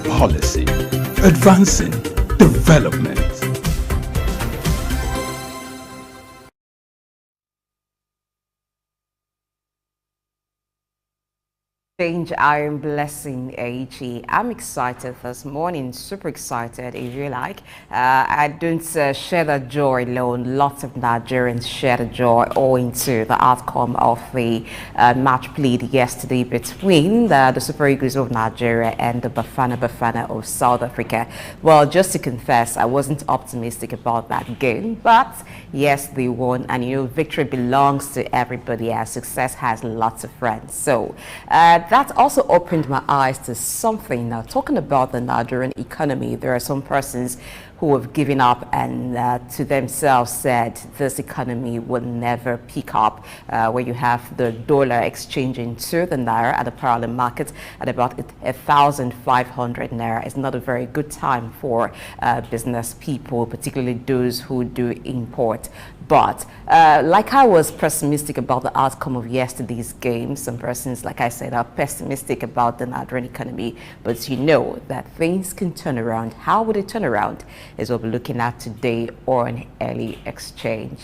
policy, advancing development. Change Iron Blessing AG. I'm excited this morning, super excited if you like. I don't share the joy alone. Lots of Nigerians share the joy owing to the outcome of the match played yesterday between the Super Eagles of Nigeria and the Bafana of South Africa. Well, just to confess, I wasn't optimistic about that game, but yes, they won, and victory belongs to everybody, as success has lots of friends. So that also opened my eyes to something. Now, talking about the Nigerian economy, there are some persons who have given up and to themselves said this economy will never pick up, where you have the dollar exchanging to the naira at the parallel market at about 1,500 naira. It's not a very good time for business people, particularly those who do import. But like I was pessimistic about the outcome of yesterday's game, some persons, like I said, are pessimistic about the Nigerian economy. But you know that things can turn around. How would it turn around is what we're looking at today on Early Exchange.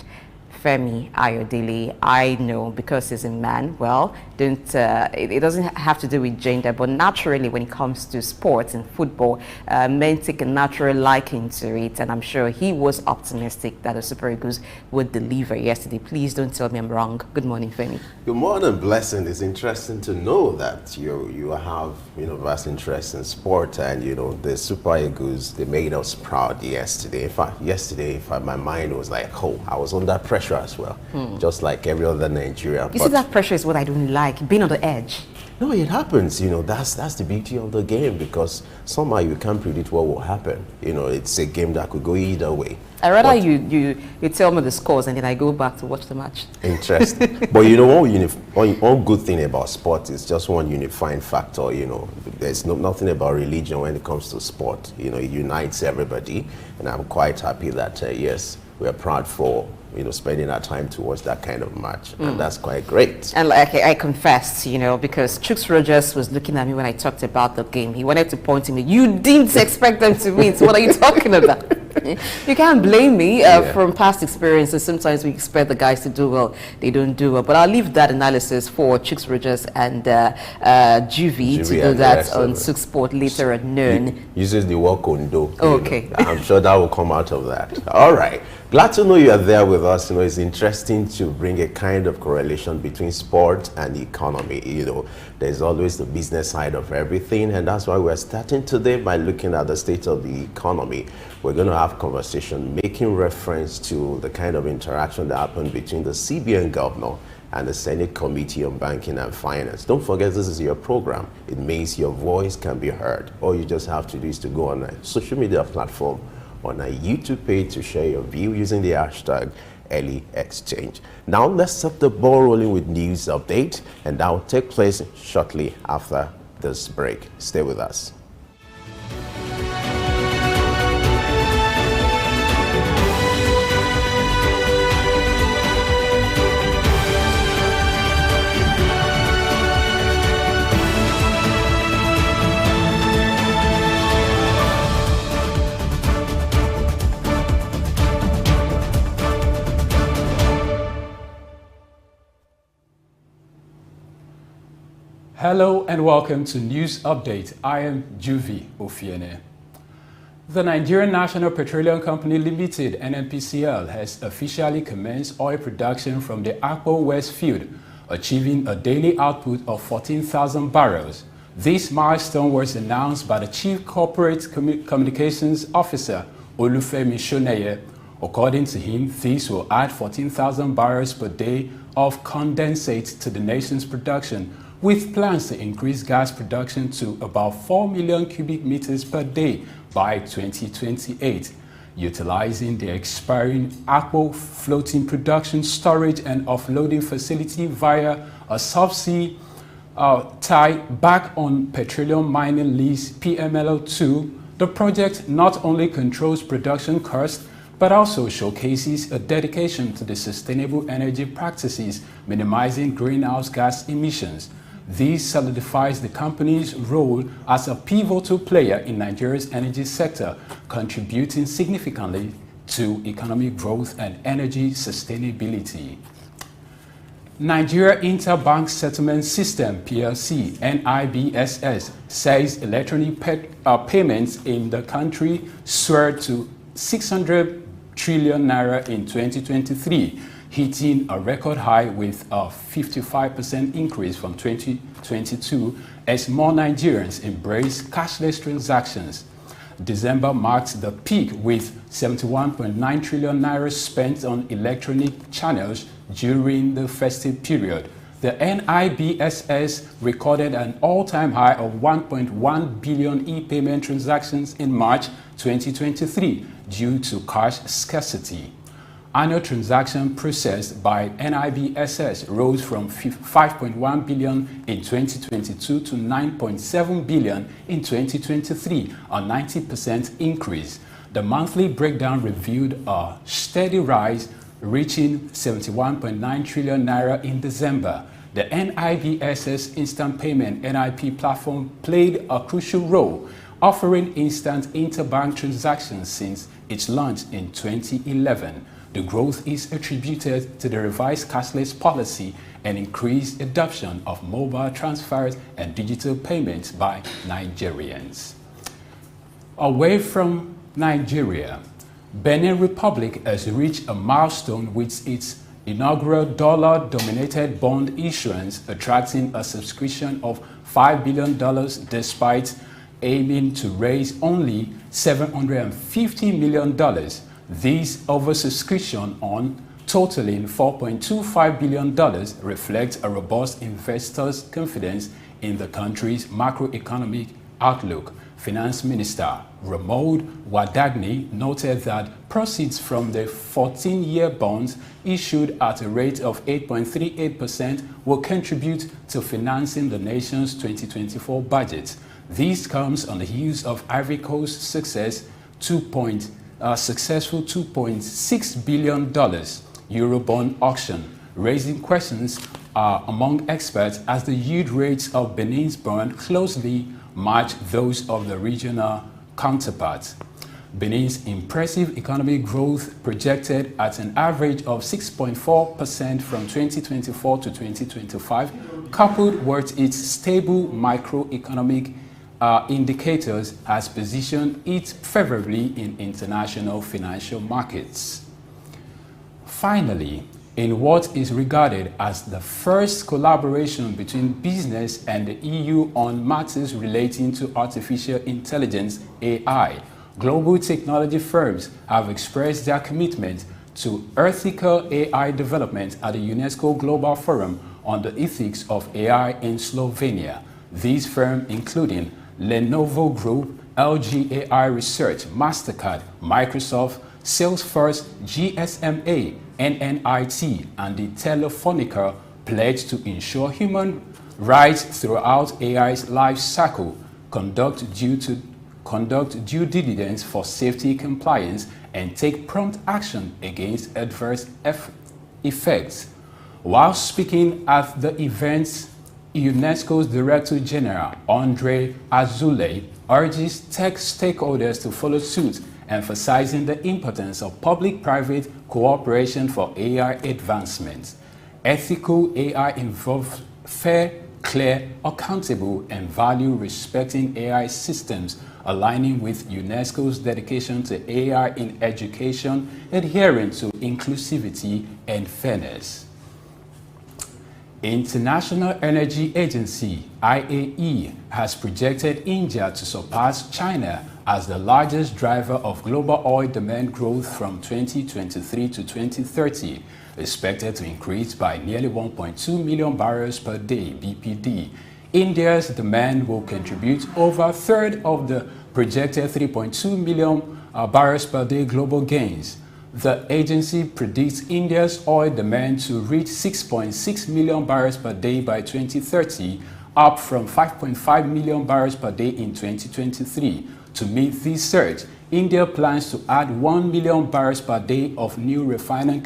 Femi Ayodele, I know because he's a man, well, it doesn't have to do with gender, but naturally when it comes to sports and football, men take a natural liking to it, and I'm sure he was optimistic that the Super Eagles would deliver yesterday. Please don't tell me I'm wrong. Good morning, Femi. Good morning, Blessing. It's interesting to know that you have vast interest in sport, and the Super Eagles, they made us proud yesterday. In fact, my mind was like, oh, I was under pressure as well, just like every other Nigerian. You see, that pressure is what I don't like, being on the edge. No, it happens. That's the beauty of the game, because somehow you can't predict what will happen. It's a game that could go either way. I'd rather you tell me the scores and then I go back to watch the match. Interesting. But one good thing about sport is just one unifying factor. There's nothing about religion when it comes to sport. It unites everybody, and I'm quite happy that yes, we are proud for spending our time to watch that kind of match, and that's quite great. And like I confessed, because Souq Rogers was looking at me when I talked about the game. He wanted to point to me. You didn't expect them to win. So what are you talking about? You can't blame me from past experiences. Sometimes we expect the guys to do well, they don't do well. But I'll leave that analysis for Souq Rogers and Juvie to do that on Souq Sport later at noon. Uses the word condo. Okay. I'm sure that will come out of that. All right. Glad to know you are there with us. It's interesting to bring a kind of correlation between sport and the economy. There's always the business side of everything, and that's why we're starting today by looking at the state of the economy. We're going to have conversation making reference to the kind of interaction that happened between the CBN governor and the Senate Committee on Banking and Finance. Don't forget, this is your program. It means your voice can be heard. All you just have to do is to go on a social media platform, on our YouTube page, to share your view using the hashtag Early Exchange. Now let's set the ball rolling with news update, and that will take place shortly after this break. Stay with us. Hello and welcome to News Update. I am Juvie Ofiene. The Nigerian National Petroleum Company Limited, NNPCL, has officially commenced oil production from the Akpo West field, achieving a daily output of 14,000 barrels. This milestone was announced by the Chief Corporate Communications Officer, Olufemi Shoneye. According to him, this will add 14,000 barrels per day of condensate to the nation's production, with plans to increase gas production to about 4 million cubic meters per day by 2028, utilizing the expiring Akpo floating production, storage and offloading facility via a subsea tie back on petroleum mining lease PMLO2. The project not only controls production costs, but also showcases a dedication to the sustainable energy practices, minimizing greenhouse gas emissions. This solidifies the company's role as a pivotal player in Nigeria's energy sector, contributing significantly to economic growth and energy sustainability. Nigeria Interbank Settlement System (PLC) (NIBSS) says electronic payments in the country soared to 600 trillion naira in 2023, hitting a record high with a 55% increase from 2022 as more Nigerians embrace cashless transactions. December marked the peak with 71.9 trillion naira spent on electronic channels during the festive period. The NIBSS recorded an all-time high of 1.1 billion e-payment transactions in March 2023 due to cash scarcity. Annual transaction processed by NIBSS rose from 5.1 billion in 2022 to 9.7 billion in 2023, a 90% increase. The monthly breakdown revealed a steady rise, reaching 71.9 trillion naira in December. The NIBSS Instant Payment (NIP) platform played a crucial role, offering instant interbank transactions since its launch in 2011. The growth is attributed to the revised cashless policy and increased adoption of mobile transfers and digital payments by Nigerians. Away from Nigeria, Benin Republic has reached a milestone with its inaugural dollar-dominated bond issuance, attracting a subscription of $5 billion despite aiming to raise only $750 million. This oversubscription on totaling $4.25 billion reflects a robust investors' confidence in the country's macroeconomic outlook. Finance Minister Ramod Wadagni noted that proceeds from the 14-year bonds issued at a rate of 8.38% will contribute to financing the nation's 2024 budget. This comes on the heels of Ivory Coast's successful $2.6 billion Eurobond auction, raising questions among experts as the yield rates of Benin's bond closely match those of the regional counterparts. Benin's impressive economic growth, projected at an average of 6.4% from 2024 to 2025, coupled with its stable macroeconomic indicators, has positioned it favorably in international financial markets. Finally, in what is regarded as the first collaboration between business and the EU on matters relating to artificial intelligence (AI), global technology firms have expressed their commitment to ethical AI development at the UNESCO Global Forum on the Ethics of AI in Slovenia. These firms, including Lenovo Group, LG AI Research, MasterCard, Microsoft, Salesforce, GSMA, NNIT, and the Telefonica, pledged to ensure human rights throughout AI's life cycle, conduct due diligence for safety compliance, and take prompt action against adverse effects. While speaking at the event, UNESCO's Director General, Andre Azoulay, urges tech stakeholders to follow suit, emphasizing the importance of public-private cooperation for AI advancements. Ethical AI involves fair, clear, accountable, and value-respecting AI systems, aligning with UNESCO's dedication to AI in education, adhering to inclusivity and fairness. International Energy Agency (IAE) has projected India to surpass China as the largest driver of global oil demand growth from 2023 to 2030, expected to increase by nearly 1.2 million barrels per day (BPD). India's demand will contribute over a third of the projected 3.2 million barrels per day global gains. The agency predicts India's oil demand to reach 6.6 million barrels per day by 2030, up from 5.5 million barrels per day in 2023. To meet this surge, India plans to add 1 million barrels per day of new refining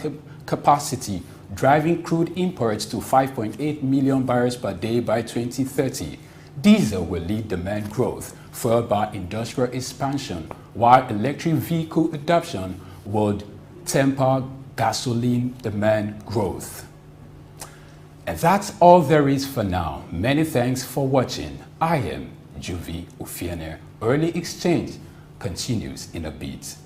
capacity, driving crude imports to 5.8 million barrels per day by 2030. Diesel will lead demand growth, followed by industrial expansion, while electric vehicle adoption would temper gasoline demand growth. And that's all there is for now. Many thanks for watching. I am Juvi Ofiene. Early Exchange continues in a bit.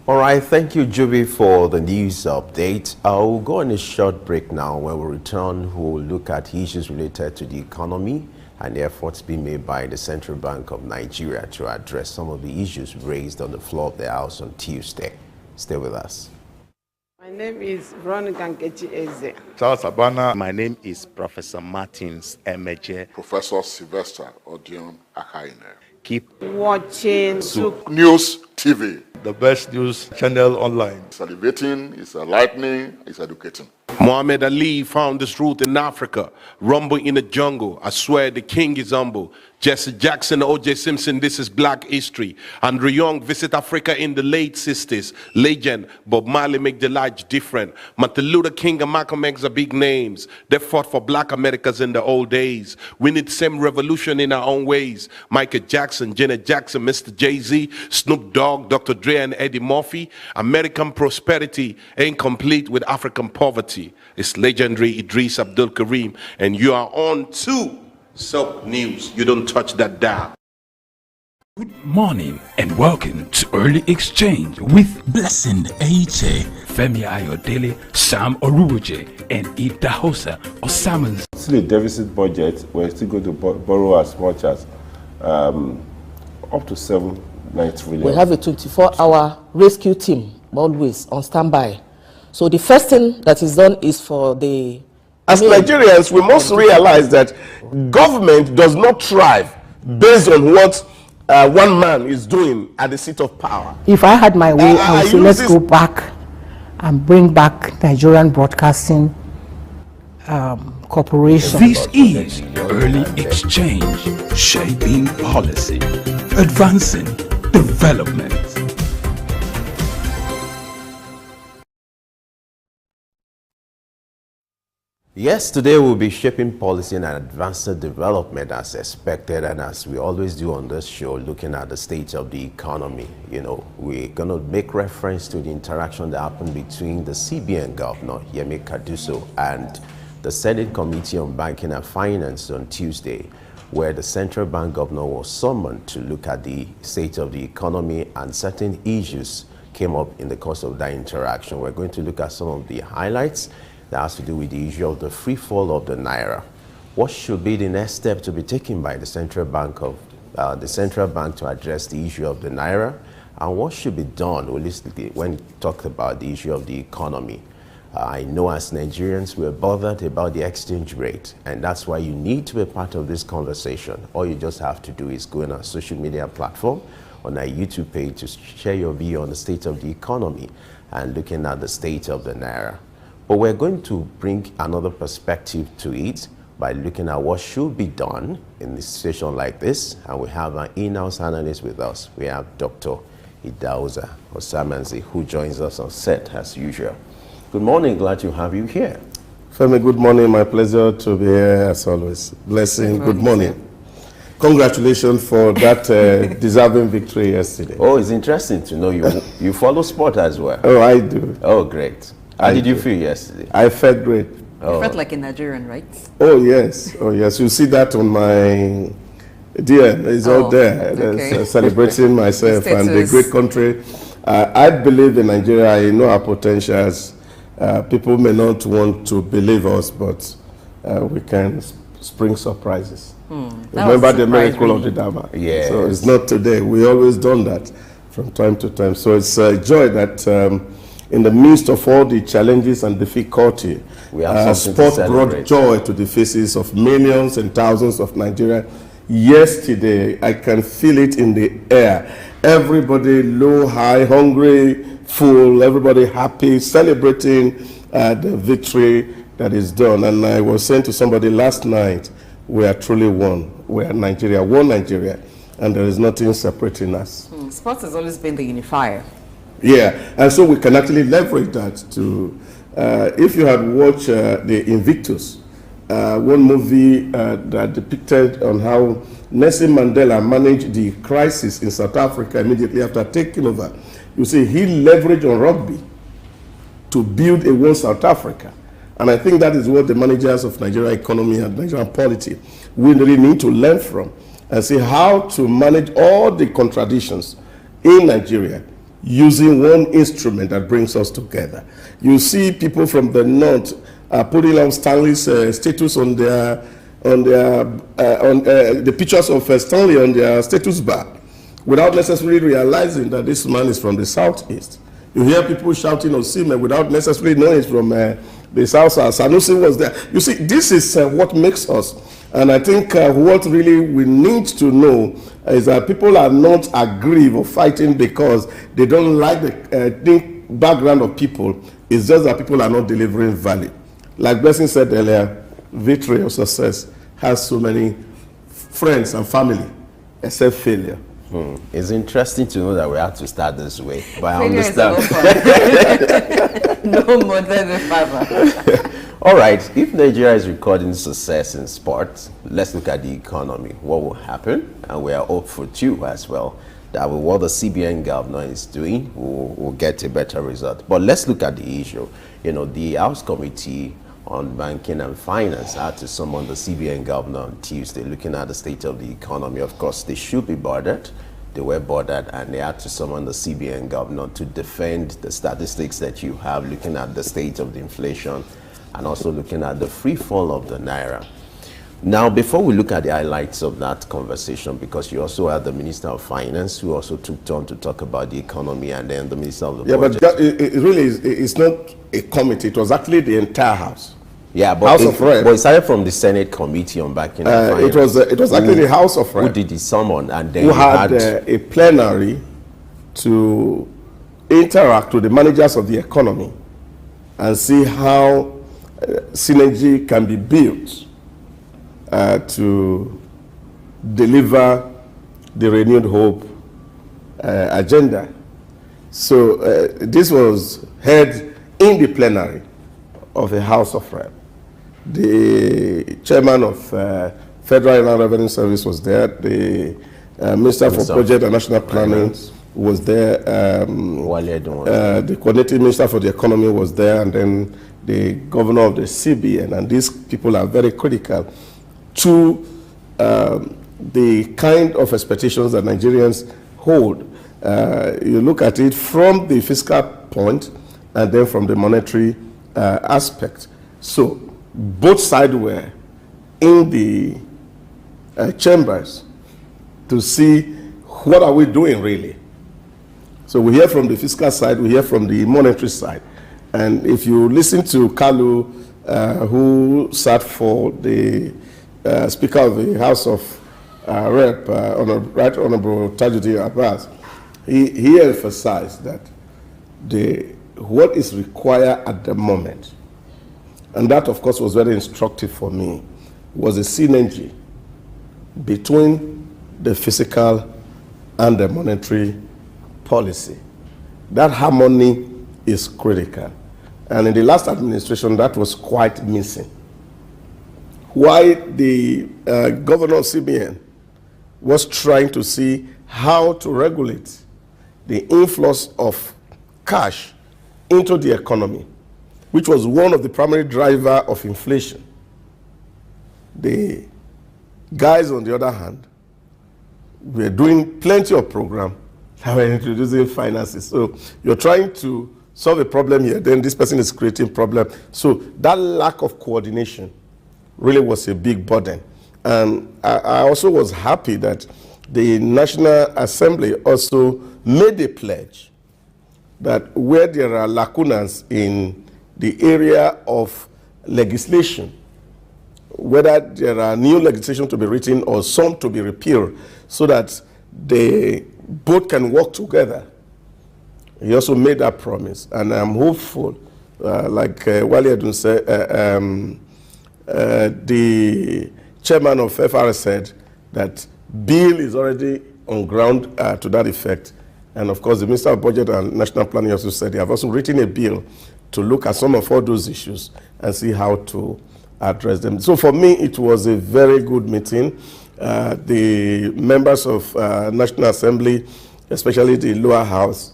All right, thank you, Juby, for the news update. I'll go on a short break now. When we return, we'll look at issues related to the economy and the efforts being made by the Central Bank of Nigeria to address some of the issues raised on the floor of the House on Tuesday. Stay with us. My name is Veronica Nkechi Eze. Charles Abana. My name is Professor Martins Emeje. Professor Sylvester Odion Akaine. Keep Watching Souq News TV. the best news channel online. It's elevating, it's enlightening, it's educating. Muhammad Ali found this route in Africa. Rumble in the jungle. I swear the king is humble. Jesse Jackson, O.J. Simpson, this is black history. Andrew Young visit Africa in the late 60s. Legend, Bob Marley make the light different. Martin Luther King and Malcolm X are big names. They fought for black Americans in the old days. We need the same revolution in our own ways. Michael Jackson, Janet Jackson, Mr. Jay-Z, Snoop Dogg, Dr. Dre and Eddie Murphy. American prosperity ain't complete with African poverty. It's legendary Idris Abdul Karim, and you are on to Souq News. You don't touch that dial. Good morning and welcome to Early Exchange with Blessing Aiche, Femi Ayodele, Sam Oruoje, and Ida Hosa Osamans. Still a deficit budget, we're still going to borrow as much as up to 7-9 trillion. We have a 24-hour rescue team always on standby. So the first thing that is done is for the... As Nigerians, we must realize that government does not thrive based on what one man is doing at the seat of power. If I had my way, I would say let's go back and bring back Nigerian Broadcasting Corporation. This is Early Exchange, shaping policy, advancing development. Yes, today we'll be shaping policy and advancing development as expected, and as we always do on this show, looking at the state of the economy. You know, we're going to make reference to the interaction that happened between the CBN Governor, Yemi Kaduso, and the Senate Committee on Banking and Finance on Tuesday, where the Central Bank Governor was summoned to look at the state of the economy, and certain issues came up in the course of that interaction. We're going to look at some of the highlights that has to do with the issue of the free fall of the naira. What should be the next step to be taken by the central bank to address the issue of the naira, and what should be done holistically when talked about the issue of the economy? I know as Nigerians we're bothered about the exchange rate, and that's why you need to be part of this conversation. All you just have to do is go on our social media platform, on our YouTube page, to share your view on the state of the economy and looking at the state of the naira. But we're going to bring another perspective to it by looking at what should be done in a situation like this. And we have an in-house analyst with us. We have Dr. Idahosa Osamanzi, who joins us on set as usual. Good morning, glad to have you here. Femi, good morning. My pleasure to be here as always. Blessing, good morning. Congratulations for that deserving victory yesterday. Oh, it's interesting to know you follow sport as well. Oh, I do. Oh, great. How did you feel yesterday? I felt great. Oh. You felt like a Nigerian, right? Oh, yes. Oh, yes. You see that on my DM. It's all there. Okay. Celebrating myself and the great country. I believe in Nigeria. I know our potentials. People may not want to believe us, but we can spring surprises. Remember the miracle of the Dama? Yes. So it's not today. We always done that from time to time. So it's a joy that in the midst of all the challenges and difficulty, sport brought joy to the faces of millions and thousands of Nigerians. Yesterday, I can feel it in the air. Everybody low, high, hungry, full, everybody happy, celebrating the victory that is done. And I was saying to somebody last night, we are truly one. We are Nigeria, one Nigeria, and there is nothing separating us. Sports has always been the unifier. Yeah, and so we can actually leverage that to, if you had watched the Invictus, one movie that depicted on how Nelson Mandela managed the crisis in South Africa immediately after taking over, you see he leveraged on rugby to build a one South Africa. And I think that is what the managers of Nigeria economy and Nigerian polity we really need to learn from and see how to manage all the contradictions in Nigeria using one instrument that brings us together. You see people from the north putting on Stanley's status on their the pictures of Stanley on their status bar without necessarily realizing that this man is from the southeast. You hear people shouting on Osimhen without necessarily knowing it's from the south. Sanusi was there. You see, this is what makes us. And I think what really we need to know is that people are not aggrieved or fighting because they don't like the background of people. It's just that people are not delivering value. Like Blessing said earlier, victory or success has so many friends and family, except failure. It's interesting to know that we have to start this way, but I Failure understand. No more than the father. All right, if Nigeria is recording success in sports, let's look at the economy. What will happen? And we are hopeful too as well that with what the CBN governor is doing, we'll get a better result. But let's look at the issue. You know, the House Committee on Banking and Finance had to summon the CBN governor on Tuesday, looking at the state of the economy. Of course, they should be bothered. They were bothered, and they had to summon the CBN governor to defend the statistics that you have, looking at the state of the inflation and also looking at the free fall of the naira. Now, before we look at the highlights of that conversation, because you also had the Minister of Finance who also took turn to talk about the economy, and then the Minister of the Budget. But it really is, it's not a committee. It was actually the entire House. Yeah, but House of Rep. But it started from the Senate Committee on Banking and Finance. It was actually the House of Rep. Who did the summon, and then who had a plenary to interact with the managers of the economy and see how synergy can be built to deliver the renewed hope agenda. So this was heard in the plenary of the House of Rep. The chairman of Federal Inland Revenue Service was there. The Minister for Budget and National Planning was there. The coordinating minister for the economy was there, and then the governor of the CBN. And these people are very critical to the kind of expectations that Nigerians hold. You look at it from the fiscal point and then from the monetary aspect. So both sides were in the chambers to see what are we doing really. So we hear from the fiscal side, we hear from the monetary side. And if you listen to Kalu, who sat for the Speaker of the House of Rep, Right Honorable Tajuddin Abbas, he emphasized that what is required at the moment, and that of course was very instructive for me, was a synergy between the fiscal and the monetary policy. That harmony is critical. And in the last administration, that was quite missing. Why the governor of CBN was trying to see how to regulate the influx of cash into the economy, which was one of the primary drivers of inflation. The guys, on the other hand, were doing plenty of programs that were introducing finances. So you're trying to solve a problem here, then this person is creating problem. So that lack of coordination really was a big burden. And I also was happy that the National Assembly also made a pledge that where there are lacunas in the area of legislation, whether there are new legislation to be written or some to be repealed, so that they both can work together. He also made that promise, and I'm hopeful, like Wale Edun said, the chairman of FR said that bill is already on ground to that effect. And of course, the Minister of Budget and National Planning also said they have also written a bill to look at some of all those issues and see how to address them. So for me, it was a very good meeting. The members of National Assembly, especially the lower house,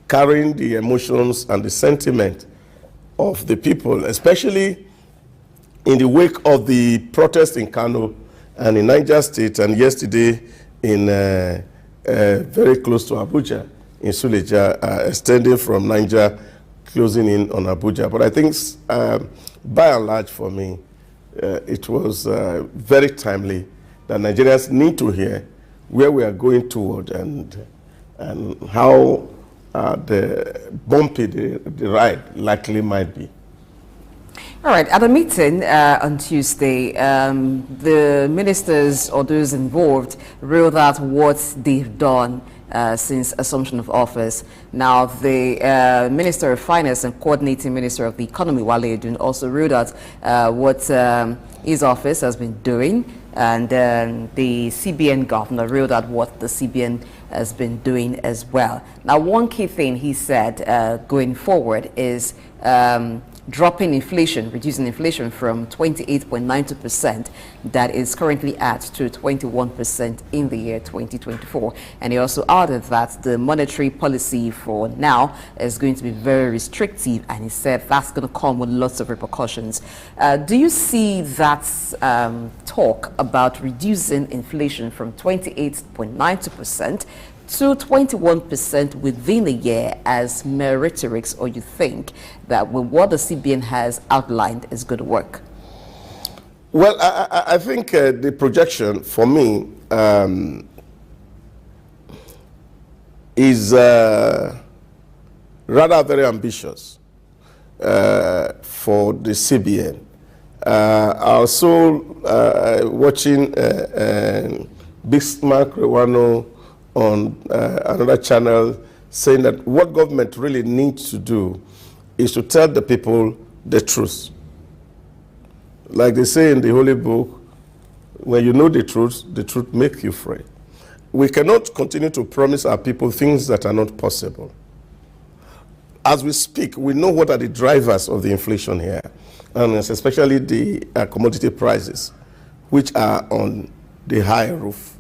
carrying the emotions and the sentiment of the people, especially in the wake of the protest in Kano and in Niger State, and yesterday in very close to Abuja, in Suleja, extending from Niger, closing in on Abuja. But I think by and large for me, it was very timely that Nigerians need to hear where we are going toward and how the bumpy the ride likely might be. All right, at a meeting on Tuesday, the ministers or those involved wrote out what they've done since assumption of office. Now, the Minister of Finance and Coordinating Minister of the Economy, Wale Edun, also wrote out what his office has been doing, and the CBN governor wrote out what the CBN has been doing as well. Now, one key thing he said going forward is dropping inflation, reducing inflation from 28.92% that is currently at to 21% in the year 2024. And he also added that the monetary policy for now is going to be very restrictive, and he said that's going to come with lots of repercussions. Do you see that talk about reducing inflation from 28.92% to 21% within a year as mere rhetorics, or you think that with what the CBN has outlined is going to work? Well, I think the projection for me is rather very ambitious for the CBN. Also watching Bismarck Rewano on another channel saying that what government really needs to do is to tell the people the truth. Like they say in the Holy Book, when you know the truth makes you free. We cannot continue to promise our people things that are not possible. As we speak, we know what are the drivers of the inflation here, and especially the commodity prices, which are on the high roof.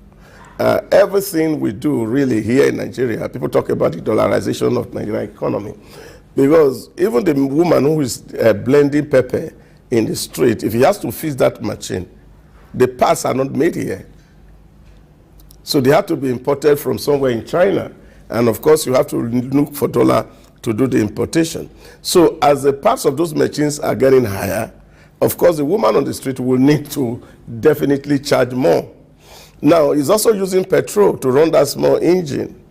Everything we do really here in Nigeria, people talk about the dollarization of Nigerian economy, because even the woman who is blending pepper in the street, if he has to fix that machine, the parts are not made here. So they have to be imported from somewhere in China. And of course, you have to look for dollar to do the importation. So as the parts of those machines are getting higher, of course, the woman on the street will need to definitely charge more. Now, he's also using petrol to run that small engine.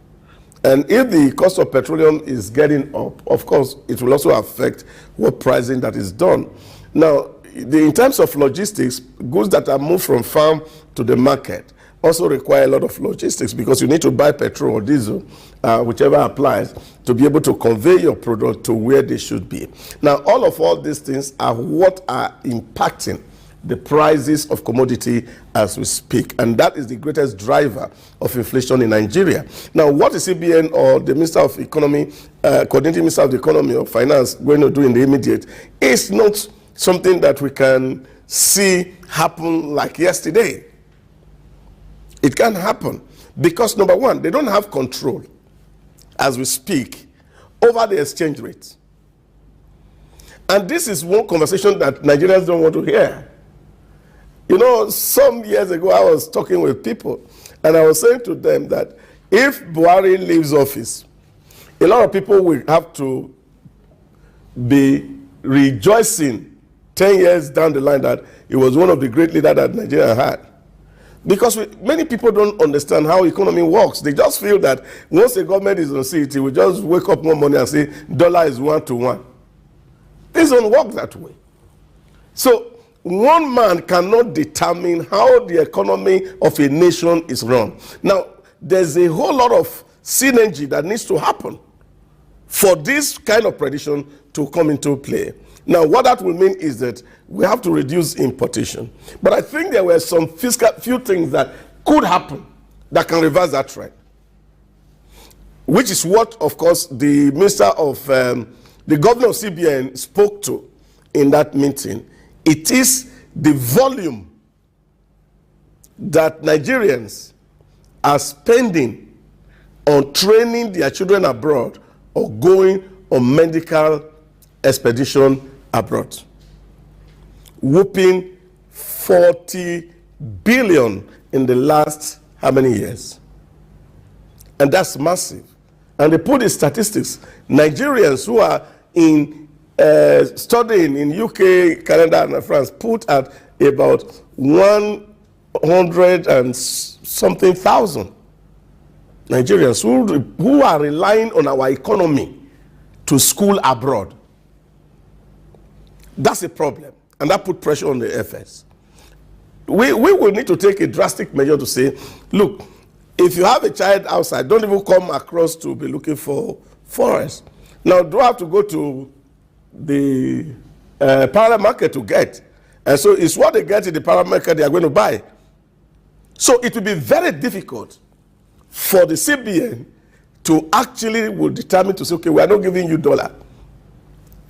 And if the cost of petroleum is getting up, of course, it will also affect what pricing that is done. Now, in terms of logistics, goods that are moved from farm to the market also require a lot of logistics, because you need to buy petrol or diesel, whichever applies, to be able to convey your product to where they should be. Now, all these things are what are impacting the prices of commodity as we speak, and that is the greatest driver of inflation in Nigeria. Now, what is CBN or the Minister of Economy, Coordinating Minister of the Economy or Finance going to do in the immediate is not something that we can see happen like yesterday. It can happen because, number one, they don't have control as we speak over the exchange rate. And this is one conversation that Nigerians don't want to hear. You know, some years ago, I was talking with people, and I was saying to them that if Buhari leaves office, a lot of people will have to be rejoicing 10 years down the line that he was one of the great leaders that Nigeria had. Because many people don't understand how economy works. They just feel that once the government is on seat, it will just wake up one morning and say, dollar is 1 to 1. Things don't work that way. So one man cannot determine how the economy of a nation is run. Now, there's a whole lot of synergy that needs to happen for this kind of prediction to come into play. Now, what that will mean is that we have to reduce importation. But I think there were some few things that could happen that can reverse that trend, which is what, of course, the minister of, the governor of CBN spoke to in that meeting. It is the volume that Nigerians are spending on training their children abroad or going on medical expedition abroad. Whooping 40 billion in the last how many years? And that's massive. And they put the statistics. Nigerians who are in studying in UK, Canada, and France put at about 100 and something thousand Nigerians who are relying on our economy to school abroad. That's a problem, and that put pressure on the FS. We will need to take a drastic measure to say, look, if you have a child outside, don't even come across to be looking for forest. Now, do I have to go to the parallel market to get? And so it's what they get in the parallel market they are going to buy. So it will be very difficult for the CBN to actually will determine to say, okay, we are not giving you dollar.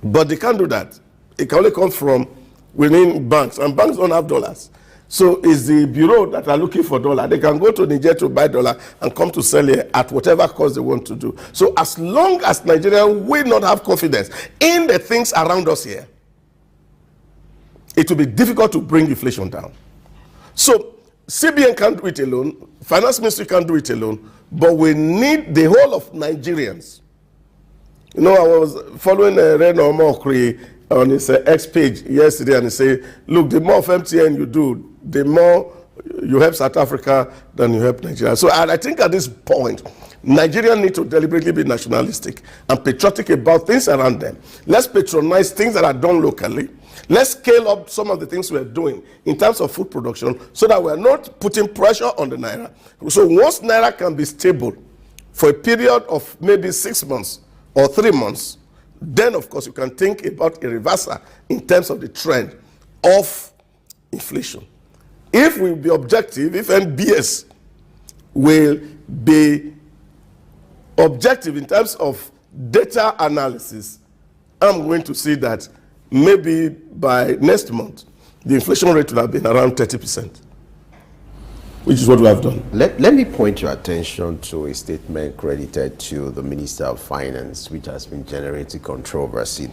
But they can't do that. It can only come from within banks, and banks don't have dollars. So it's the bureau that are looking for dollar. They can go to Niger to buy dollar and come to sell it at whatever cost they want to do. So as long as Nigerians will not have confidence in the things around us here, it will be difficult to bring inflation down. So CBN can't do it alone, Finance Ministry can't do it alone, but we need the whole of Nigerians. You know, I was following Reno Mokri on his X page yesterday, and he said, look, the more of MTN you do, the more you help South Africa than you help Nigeria. So I think at this point, Nigerians need to deliberately be nationalistic and patriotic about things around them. Let's patronize things that are done locally. Let's scale up some of the things we're doing in terms of food production so that we're not putting pressure on the Naira. So once Naira can be stable for a period of maybe 6 months or 3 months, then of course you can think about a reversal in terms of the trend of inflation. If we be objective, if NBS will be objective in terms of data analysis, I'm going to see that maybe by next month, the inflation rate will have been around 30%, which is what we have done. Let me point your attention to a statement credited to the Minister of Finance, which has been generating controversy.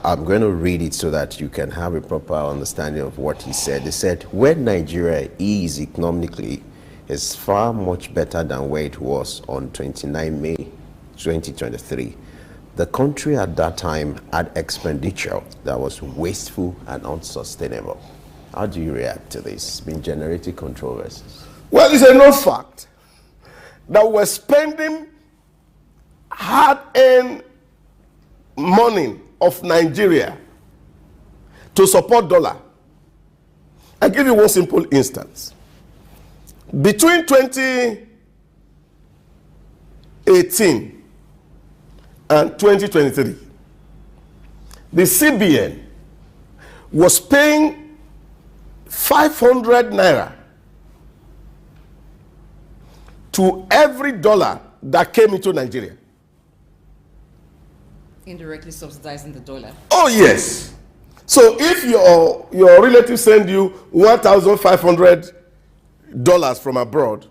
I'm going to read it so that you can have a proper understanding of what he said. He said, where Nigeria is economically is far much better than where it was on 29 May 2023. The country at that time had expenditure that was wasteful and unsustainable. How do you react to this? It's been generating controversies. Well, it's a known fact that we're spending hard-earned money of Nigeria to support dollar. I'll give you one simple instance. Between 2018 and 2023, the CBN was paying 500 naira to every dollar that came into Nigeria. Indirectly subsidizing the dollar. Oh yes. So if your relative send you $1,500 from abroad,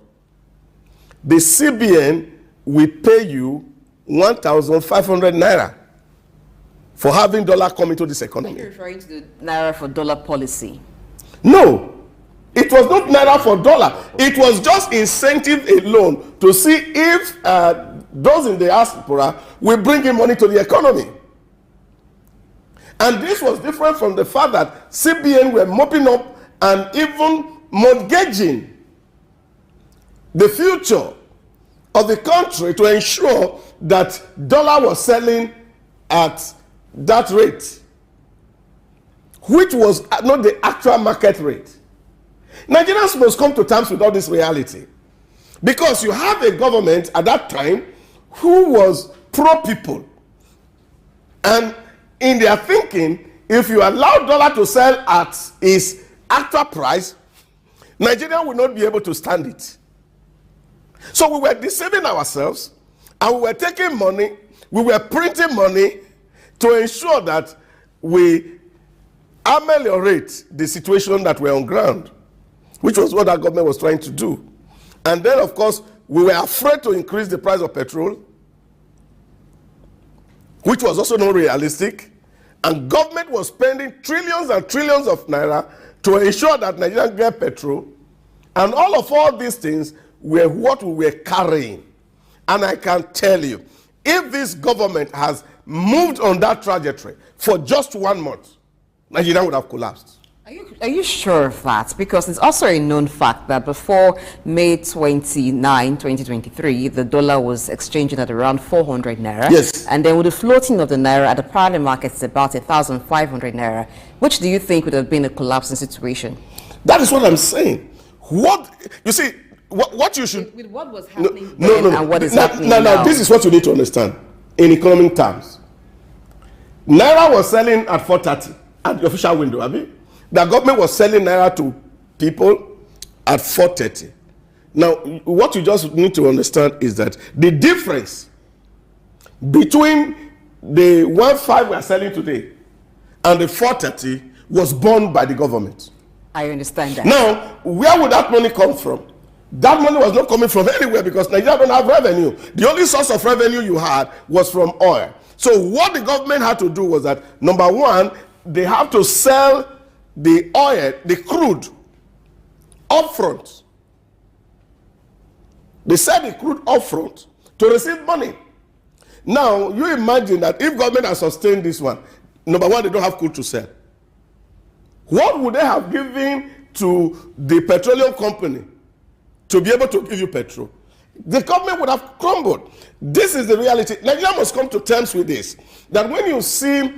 the CBN will pay you 1,500 naira for having dollar come into this economy. Are you referring to the naira for dollar policy? No. It was not naira for dollar. It was just incentive alone to see if those in the diaspora will bring in money to the economy. And this was different from the fact that CBN were mopping up and even mortgaging the future of the country to ensure that dollar was selling at that rate, which was not the actual market rate. Nigerians must come to terms with all this reality, because you have a government at that time who was pro-people, and in their thinking, if you allow dollar to sell at its actual price, Nigeria will not be able to stand it. So we were deceiving ourselves, and we were taking money, we were printing money to ensure that we ameliorate the situation that we're on ground, which was what our government was trying to do. And then, of course, we were afraid to increase the price of petrol, which was also not realistic. And government was spending trillions and trillions of naira to ensure that Nigerians get petrol. And all these things were what we were carrying. And I can tell you, if this government has moved on that trajectory for just 1 month, Nigeria would have collapsed. Are you sure of that? Because it's also a known fact that before May 29, 2023, the dollar was exchanging at around 400 naira. Yes. And then with the floating of the naira at the parallel market, it's about 1,500 naira. Which do you think would have been a collapsing situation? That is what I'm saying. What you see, what you should... With what was happening then and what is happening now. No, this is what you need to understand in economic terms. Naira was selling at 430 at the official window, Abi. The government was selling naira to people at 430. Now, what you just need to understand is that the difference between the 1.5 we are selling today and the 430 was borne by the government. I understand that. Now, where would that money come from? That money was not coming from anywhere, because Nigeria don't have revenue. The only source of revenue you had was from oil. So what the government had to do was that, number one, they have to sell the oil, the crude, upfront. They sell the crude upfront to receive money. Now, you imagine that if government has sustained this one, number one, they don't have crude to sell. What would they have given to the petroleum company to be able to give you petrol? The government would have crumbled. This is the reality. Nigeria must come to terms with this, that when you see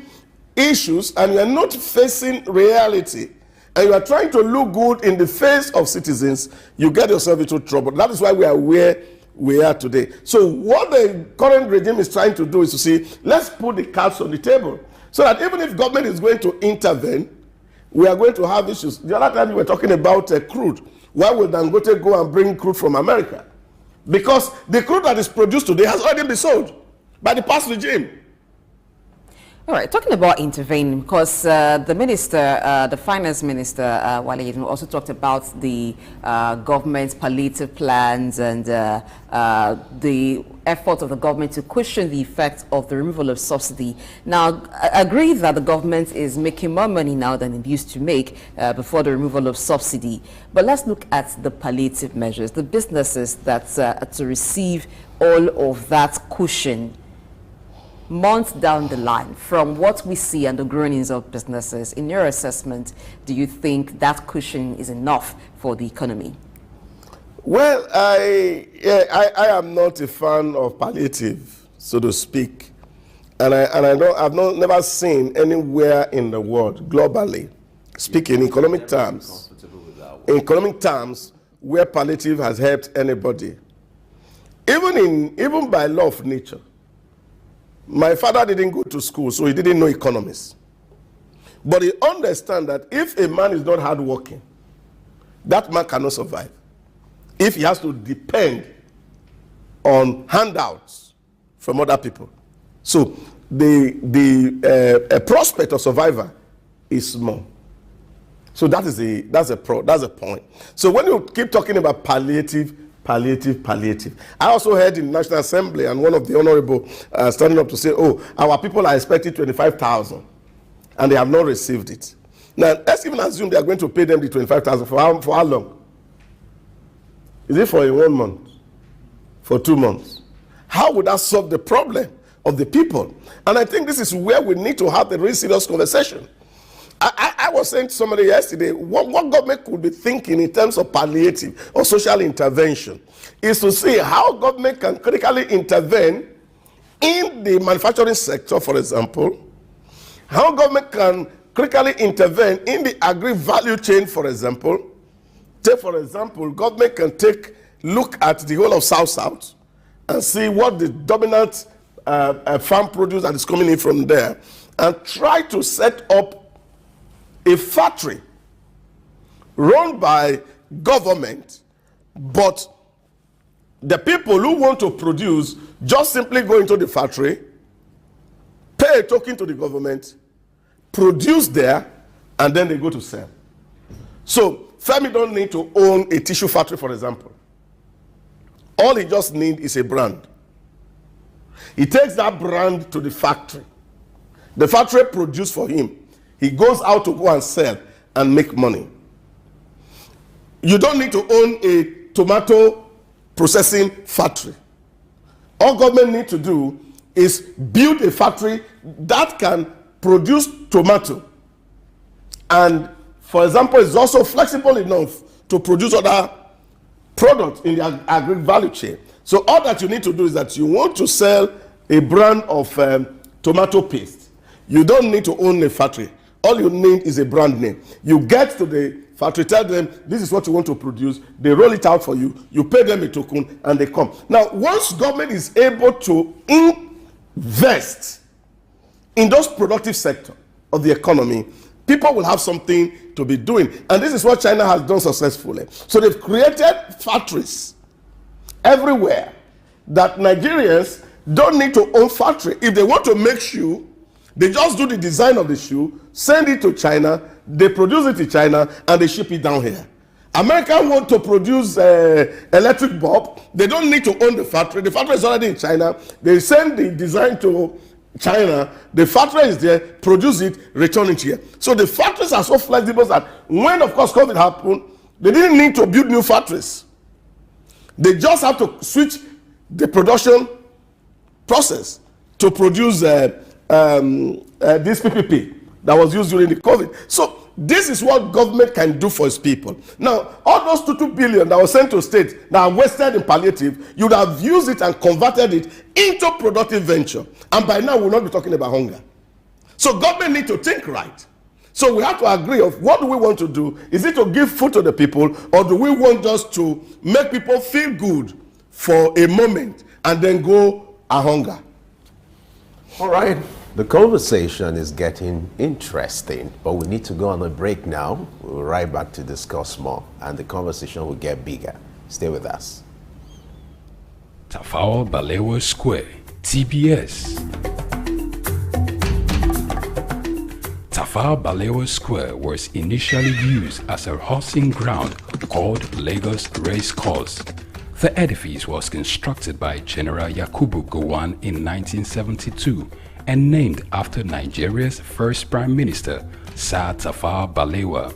issues and you are not facing reality and you are trying to look good in the face of citizens, you get yourself into trouble. That is why we are where we are today. So what the current regime is trying to do is to see, let's put the cards on the table, so that even if government is going to intervene, we are going to have issues. The other time we were talking about crude. Why would Dangote go and bring crude from America? Because the crude that is produced today has already been sold by the past regime. All right, talking about intervening, because the minister, the finance minister, Wale, also talked about the government's palliative plans and the effort of the government to cushion the effect of the removal of subsidy. Now, I agree that the government is making more money now than it used to make before the removal of subsidy. But let's look at the palliative measures, the businesses that to receive all of that cushion months down the line, from what we see and the groanings of businesses. In your assessment, do you think that cushion is enough for the economy? Well, I am not a fan of palliative, so to speak, and I've never seen anywhere in the world, globally, speaking in economic terms, where palliative has helped anybody, even by law of nature. My father didn't go to school, so he didn't know economics. But he understands that if a man is not hardworking, that man cannot survive. If he has to depend on handouts from other people. So the prospect of survival is small. So that's a point. So when you keep talking about palliative, I also heard in the National Assembly and one of the honorable standing up to say, oh, our people are expecting 25,000 and they have not received it. Now, let's even assume they are going to pay them the 25,000 for how long? Is it for 1 month? For 2 months? How would that solve the problem of the people? And I think this is where we need to have the real serious conversation. I was saying to somebody yesterday, what government could be thinking in terms of palliative or social intervention is to see how government can critically intervene in the manufacturing sector, for example, how government can critically intervene in the agri-value chain, for example. Take, for example, government can look at the whole of South and see what the dominant farm produce that is coming in from there and try to set up a factory run by government, but the people who want to produce just simply go into the factory, pay a token to the government, produce there, and then they go to sell. So Femi don't need to own a tissue factory, for example. All he just needs is a brand. He takes that brand to the factory. The factory produces for him. He goes out to go and sell and make money. You don't need to own a tomato processing factory. All government need to do is build a factory that can produce tomato. And, for example, it's also flexible enough to produce other products in the agri-value chain. So all that you need to do is that you want to sell a brand of tomato paste. You don't need to own a factory. All you need is a brand name. You get to the factory, tell them this is what you want to produce. They roll it out for you. You pay them a token and they come. Now, once government is able to invest in those productive sector of the economy, people will have something to be doing. And this is what China has done successfully. So they've created factories everywhere that Nigerians don't need to own factory. If they want to make shoe, they just do the design of the shoe, send it to China, they produce it in China, and they ship it down here. Americans want to produce electric bulb. They don't need to own the factory. The factory is already in China. They send the design to China. The factory is there, produce it, return it here. So the factories are so flexible that when, of course, COVID happened, they didn't need to build new factories. They just have to switch the production process to produce this PPP that was used during the COVID. So this is what government can do for its people. Now, all those 2 billion that was sent to states that are wasted in palliative, you would have used it and converted it into productive venture. And by now, we'll not be talking about hunger. So government need to think right. So we have to agree of what do we want to do? Is it to give food to the people, or do we want just to make people feel good for a moment and then go a hunger? All right. The conversation is getting interesting, but we need to go on a break now. We'll be right back to discuss more, and the conversation will get bigger. Stay with us. Tafawa Balewa Square, TBS. Tafawa Balewa Square was initially used as a horsing ground called Lagos Race Course. The edifice was constructed by General Yakubu Gowon in 1972 and named after Nigeria's first Prime Minister, Sir Tafawa Balewa.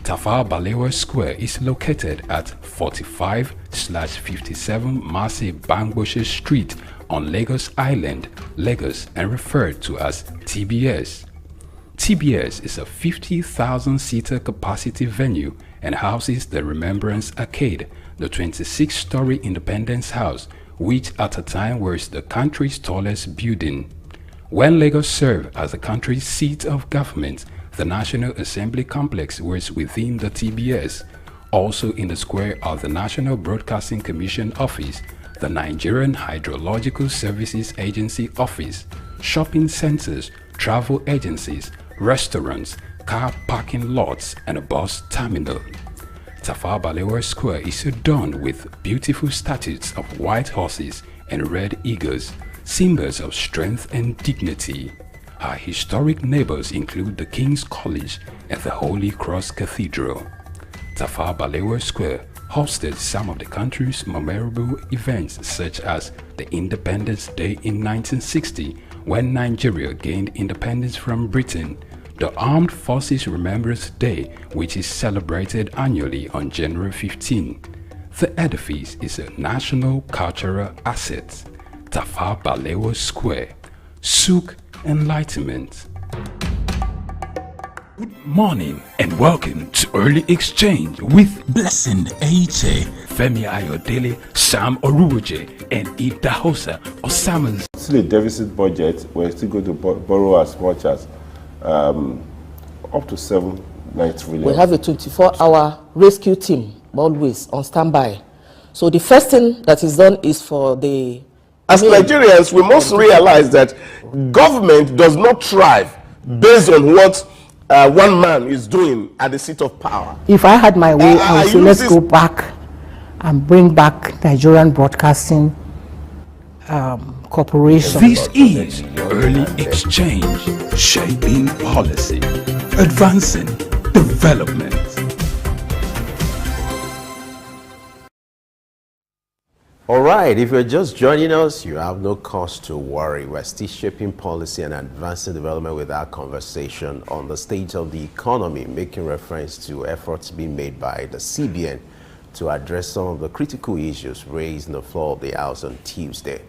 Tafawa Balewa Square is located at 45/57 Masi Bangboshe Street on Lagos Island, Lagos, and referred to as TBS. TBS is a 50,000-seater capacity venue and houses the Remembrance Arcade, the 26-story Independence House, which at a time was the country's tallest building. When Lagos served as the country's seat of government, the National Assembly Complex was within the TBS. Also in the square are the National Broadcasting Commission Office, the Nigerian Hydrological Services Agency Office, shopping centers, travel agencies, restaurants, car parking lots, and a bus terminal. Tafawa Balewa Square is adorned with beautiful statues of white horses and red eagles, symbols of strength and dignity. Our historic neighbors include the King's College and the Holy Cross Cathedral. Tafawa Balewa Square hosted some of the country's memorable events, such as the Independence Day in 1960, when Nigeria gained independence from Britain, the Armed Forces Remembrance Day, which is celebrated annually on January 15. The edifice is a national cultural asset. Tafawa Balewa Square, Souq Enlightenment. Good morning and welcome to Early Exchange with Blessing Aiche, Femi Ayodele, Sam Oruoje, and Idahosa Osamans. Still a deficit budget. We're still going to borrow as much as up to 7-9 trillion. We have a 24-hour rescue team always on standby. So the first thing that is done is for the... As Nigerians, we must realize that government does not thrive based on what one man is doing at the seat of power. If I had my way, I would say let's go back and bring back Nigerian Broadcasting Corporation. This is Early Exchange, shaping policy, advancing development. All right, if you're just joining us, you have no cause to worry. We're still shaping policy and advancing development with our conversation on the state of the economy, making reference to efforts being made by the CBN to address some of the critical issues raised in the floor of the House on Tuesday.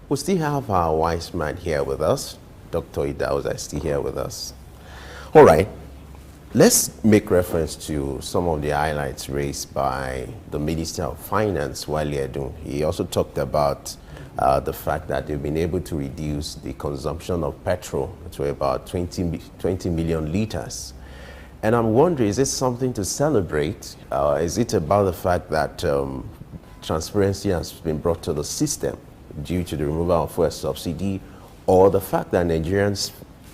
We still have our wise man here with us. Dr. Idahosa is still here with us. All right. Let's make reference to some of the highlights raised by the Minister of Finance, Wale Edun. He also talked about the fact that they've been able to reduce the consumption of petrol to about 20 million liters. And I'm wondering, is this something to celebrate? Is it about the fact that transparency has been brought to the system due to the removal of fuel subsidy, or the fact that Nigerians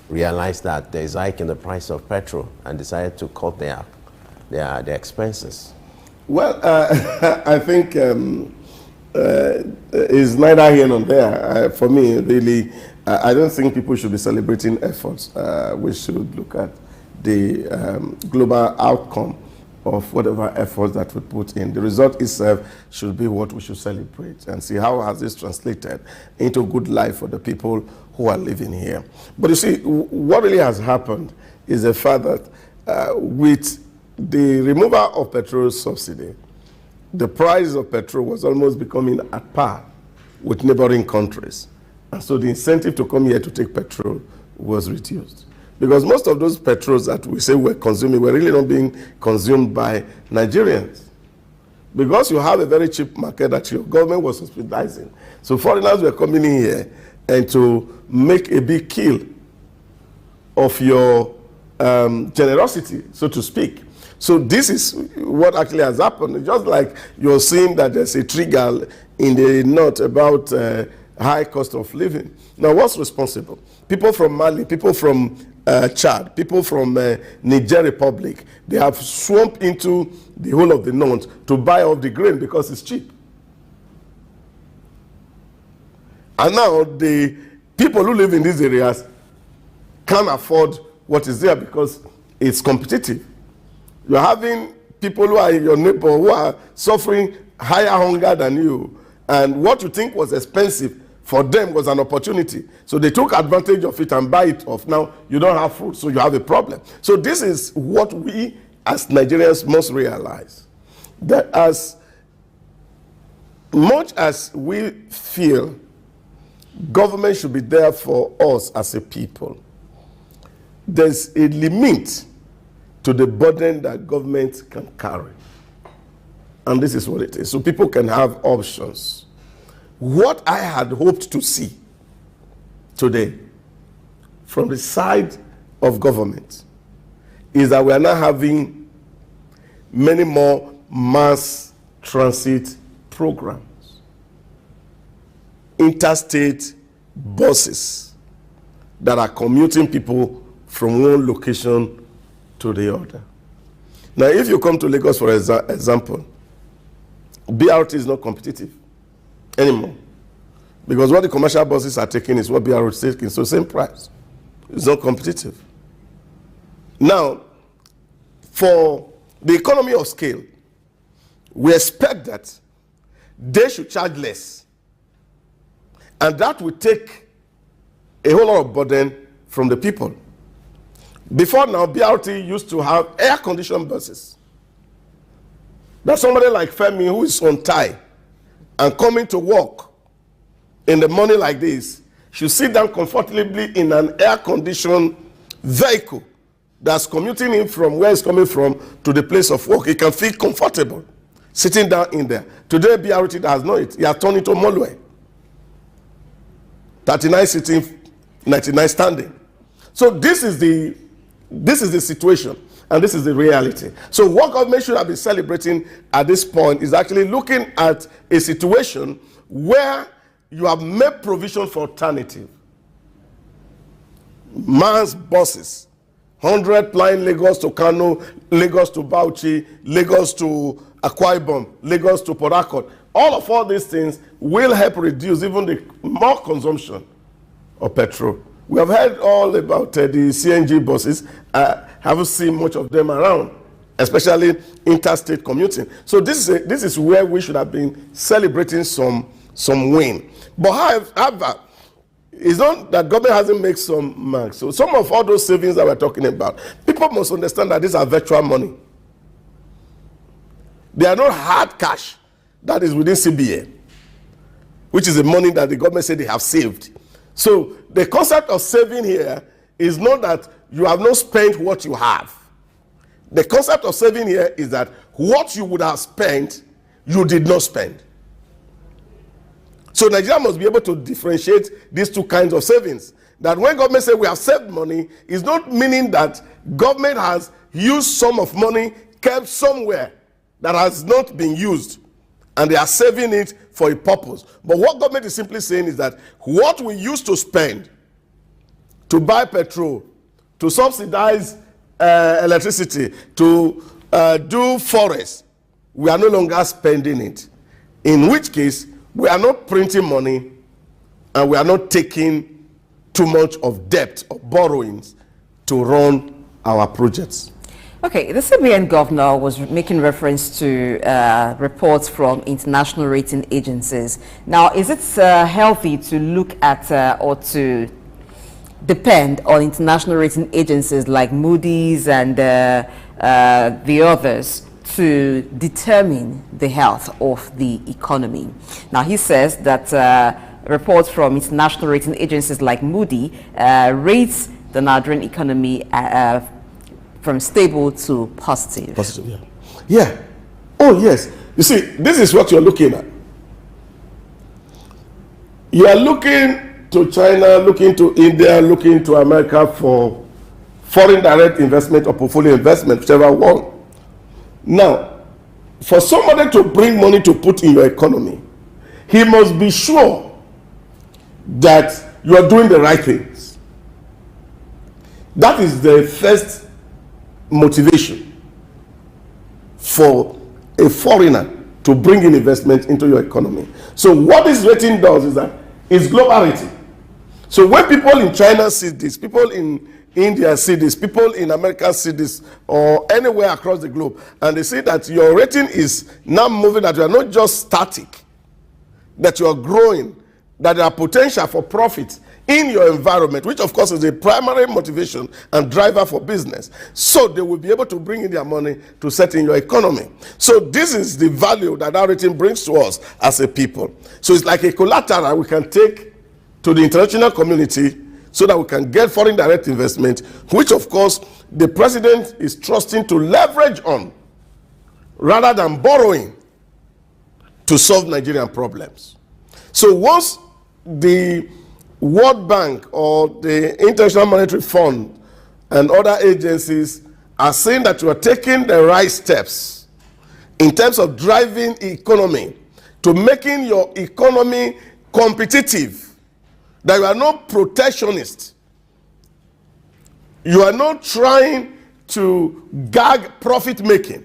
realized that there's a hike in the price of petrol and decided to cut their expenses? Well, I think it's neither here nor there. For me, really, I don't think people should be celebrating efforts. We should look at the global outcome of whatever efforts that we put in. The result itself should be what we should celebrate and see how has this translated into good life for the people who are living here. But you see, what really has happened is the fact that with the removal of petrol subsidy, the price of petrol was almost becoming at par with neighboring countries. And so the incentive to come here to take petrol was reduced. Because most of those petrols that we say we're consuming were really not being consumed by Nigerians. Because you have a very cheap market that your government was subsidizing. So foreigners were coming in here and to make a big kill of your generosity, so to speak. So this is what actually has happened. Just like you're seeing that there's a trigger in the north about high cost of living. Now, what's responsible? People from Mali, people from Chad, people from Niger Republic, they have swamped into the whole of the north to buy off the grain because it's cheap. And now the people who live in these areas can't afford what is there because it's competitive. You're having people who are in your neighbor who are suffering higher hunger than you, and what you think was expensive for them was an opportunity. So they took advantage of it and buy it off. Now you don't have food, so you have a problem. So this is what we as Nigerians must realize, that as much as we feel government should be there for us as a people, there's a limit to the burden that government can carry. And this is what it is. So people can have options. What I had hoped to see today from the side of government is that we are now having many more mass transit programs, interstate buses that are commuting people from one location to the other. Now, if you come to Lagos, for example, BRT is not competitive anymore, because what the commercial buses are taking is what BRT is taking, so same price. It's not competitive. Now, for the economy of scale, we expect that they should charge less, and that will take a whole lot of burden from the people. Before now, BRT used to have air-conditioned buses. That somebody like Femi, who is on tie and coming to work in the morning like this, should sit down comfortably in an air-conditioned vehicle that's commuting in from where he's coming from to the place of work, he can feel comfortable sitting down in there. Today, BRT has not it. He has turned into Molwe. 39 sitting, 99 standing. So this is the situation, and this is the reality. So what government should have been celebrating at this point is actually looking at a situation where you have made provision for alternative. Mass buses, 100 flying Lagos to Kano, Lagos to Bauchi, Lagos to Akwa Ibom, Lagos to Port Harcourt. All these things will help reduce even the more consumption of petrol. We have heard all about the CNG buses. Haven't seen much of them around, especially interstate commuting. So this is where we should have been celebrating some win. But however, it's not that government hasn't made some marks. So some of all those savings that we're talking about, people must understand that these are virtual money. They are not hard cash that is within CBA, which is the money that the government said they have saved. So the concept of saving here is not that you have not spent what you have. The concept of saving here is that what you would have spent, you did not spend. So Nigeria must be able to differentiate these two kinds of savings. That when government says we have saved money, it's not meaning that government has used some of money kept somewhere that has not been used, and they are saving it for a purpose. But what government is simply saying is that what we used to spend to buy petrol, to subsidize electricity, to do forest, we are no longer spending it. In which case, we are not printing money, and we are not taking too much of debt or borrowings to run our projects. Okay, the CBN governor was making reference to reports from international rating agencies. Now, is it healthy to look at or to depend on international rating agencies like Moody's and the others to determine the health of the economy? Now, he says that reports from international rating agencies like Moody rates the Nigerian economy from stable to positive. Positive, yeah. Yeah. Oh, yes. You see, this is what you're looking at. You are looking to China, looking to India, looking to America for foreign direct investment or portfolio investment, whichever one. Now, for somebody to bring money to put in your economy, he must be sure that you are doing the right things. That is the first motivation for a foreigner to bring in investment into your economy. So what this rating does is that it's global rating. So when people in China see this, people in India see this, people in America see this, or anywhere across the globe, and they see that your rating is now moving, that you are not just static, that you are growing, that there are potential for profit in your environment, which of course is the primary motivation and driver for business. So they will be able to bring in their money to set in your economy. So this is the value that our rating brings to us as a people. So it's like a collateral we can take to the international community so that we can get foreign direct investment, which of course the president is trusting to leverage on rather than borrowing to solve Nigerian problems. So once the World Bank or the International Monetary Fund and other agencies are saying that you are taking the right steps in terms of driving economy to making your economy competitive, that you are not protectionist, you are not trying to gag profit making.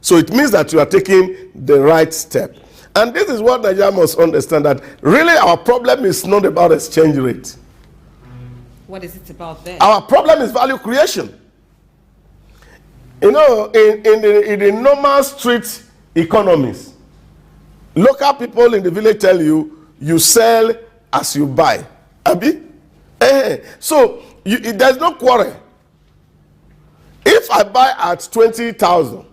So it means that you are taking the right step. And this is what Nigeria must understand, that really our problem is not about exchange rate. What is it about then? Our problem is value creation. You know, in the normal street economies, local people in the village tell you, you sell as you buy. Abi? So there's no quarrel. If I buy at 20,000,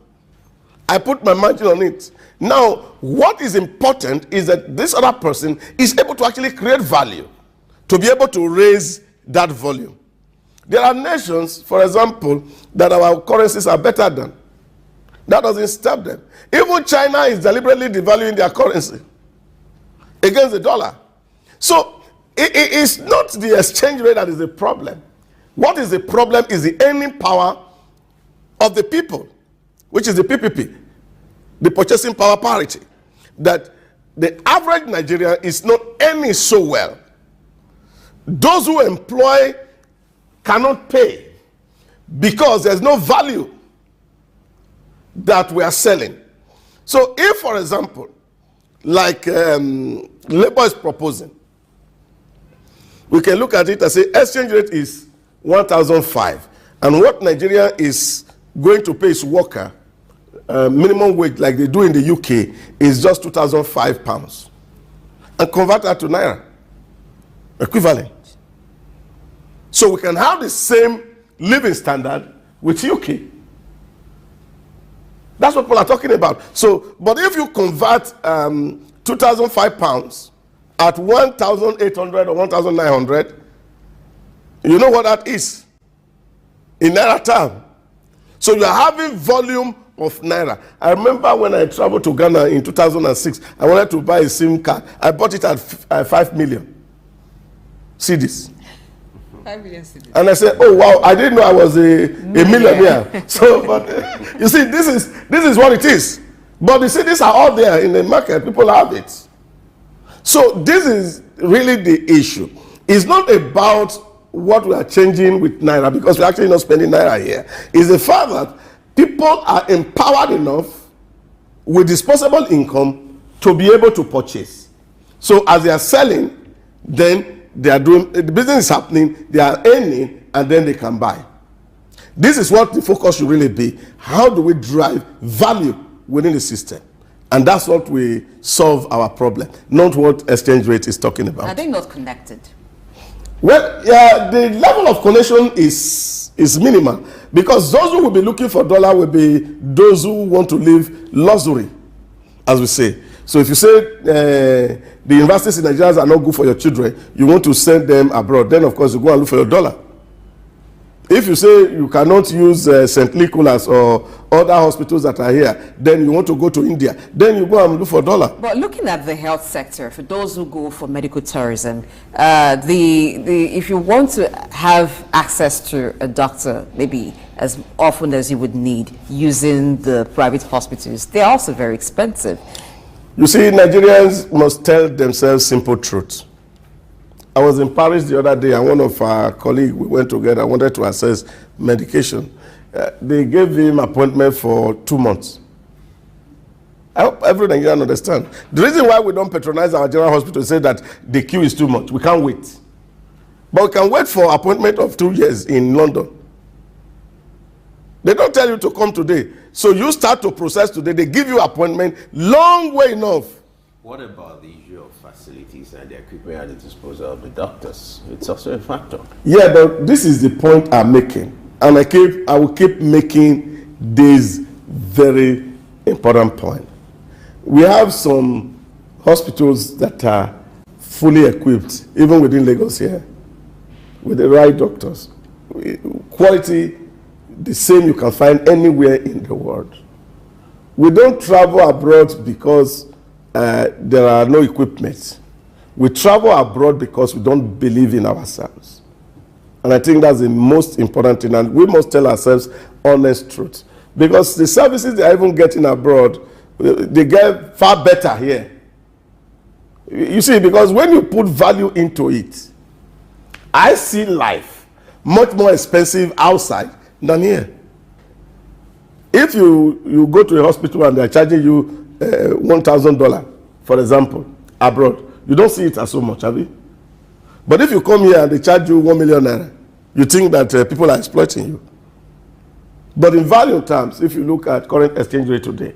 I put my margin on it. Now, what is important is that this other person is able to actually create value to be able to raise that volume. There are nations, for example, that our currencies are better than. That doesn't stop them. Even China is deliberately devaluing their currency against the dollar. So it's not the exchange rate that is the problem. What is the problem is the earning power of the people, which is the PPP, the purchasing power parity, that the average Nigerian is not earning so well. Those who employ cannot pay because there's no value that we are selling. So if, for example, like Labour is proposing, we can look at it and say exchange rate is 1,005, and what Nigeria is going to pay its worker minimum wage like they do in the UK is just £2,005, and convert that to Naira equivalent. So we can have the same living standard with UK. That's what people are talking about. So, but if you convert £2,005 at 1,800 or 1,900, you know what that is in Naira term. So you are having volume of Naira. I remember when I traveled to Ghana in 2006, I wanted to buy a SIM card. I bought it at 5 million cedis. 5 million cedis. And I said, oh wow, I didn't know I was a millionaire. So, but you see, this is what it is. But you see, these are all there in the market. People have it. So this is really the issue. It's not about what we are changing with Naira, because we're actually not spending Naira here. It's the fact that people are empowered enough with disposable income to be able to purchase. So as they are selling, then they are doing, the business is happening, they are earning, and then they can buy. This is what the focus should really be. How do we drive value within the system? And that's what we solve our problem, not what exchange rate is talking about. Are they not connected? Well, yeah, the level of connection is minimal, because those who will be looking for dollar will be those who want to live luxury, as we say. So if you say the universities in Nigeria are not good for your children, you want to send them abroad, then of course you go and look for your dollar. If you say you cannot use St. Nicholas or other hospitals that are here, then you want to go to India, then you go and look for dollar. But looking at the health sector, for those who go for medical tourism, if you want to have access to a doctor, maybe as often as you would need using the private hospitals, they're also very expensive. You see, Nigerians must tell themselves simple truths. I was in Paris the other day, and one of our colleagues, we went together, wanted to assess medication. They gave him appointment for 2 months. I hope every Nigerian understand. The reason why we don't patronize our general hospital is say that the queue is too much. We can't wait. But we can wait for appointment of 2 years in London. They don't tell you to come today. So you start to process today. They give you appointment long way enough. What about the issue of facilities and the equipment at the disposal of the doctors? It's also a factor. Yeah, but this is the point I'm making. And I will keep making this very important point. We have some hospitals that are fully equipped, even within Lagos here, with the right doctors. Quality, the same you can find anywhere in the world. We don't travel abroad because there are no equipment. We travel abroad because we don't believe in ourselves. And I think that's the most important thing. And we must tell ourselves honest truth. Because the services they are even getting abroad, they get far better here. You see, because when you put value into it, I see life much more expensive outside than here. If you go to a hospital and they're charging you $1,000, for example, abroad, you don't see it as so much, have you? But if you come here and they charge you 1 million naira, you think that people are exploiting you. But in value terms, if you look at current exchange rate today,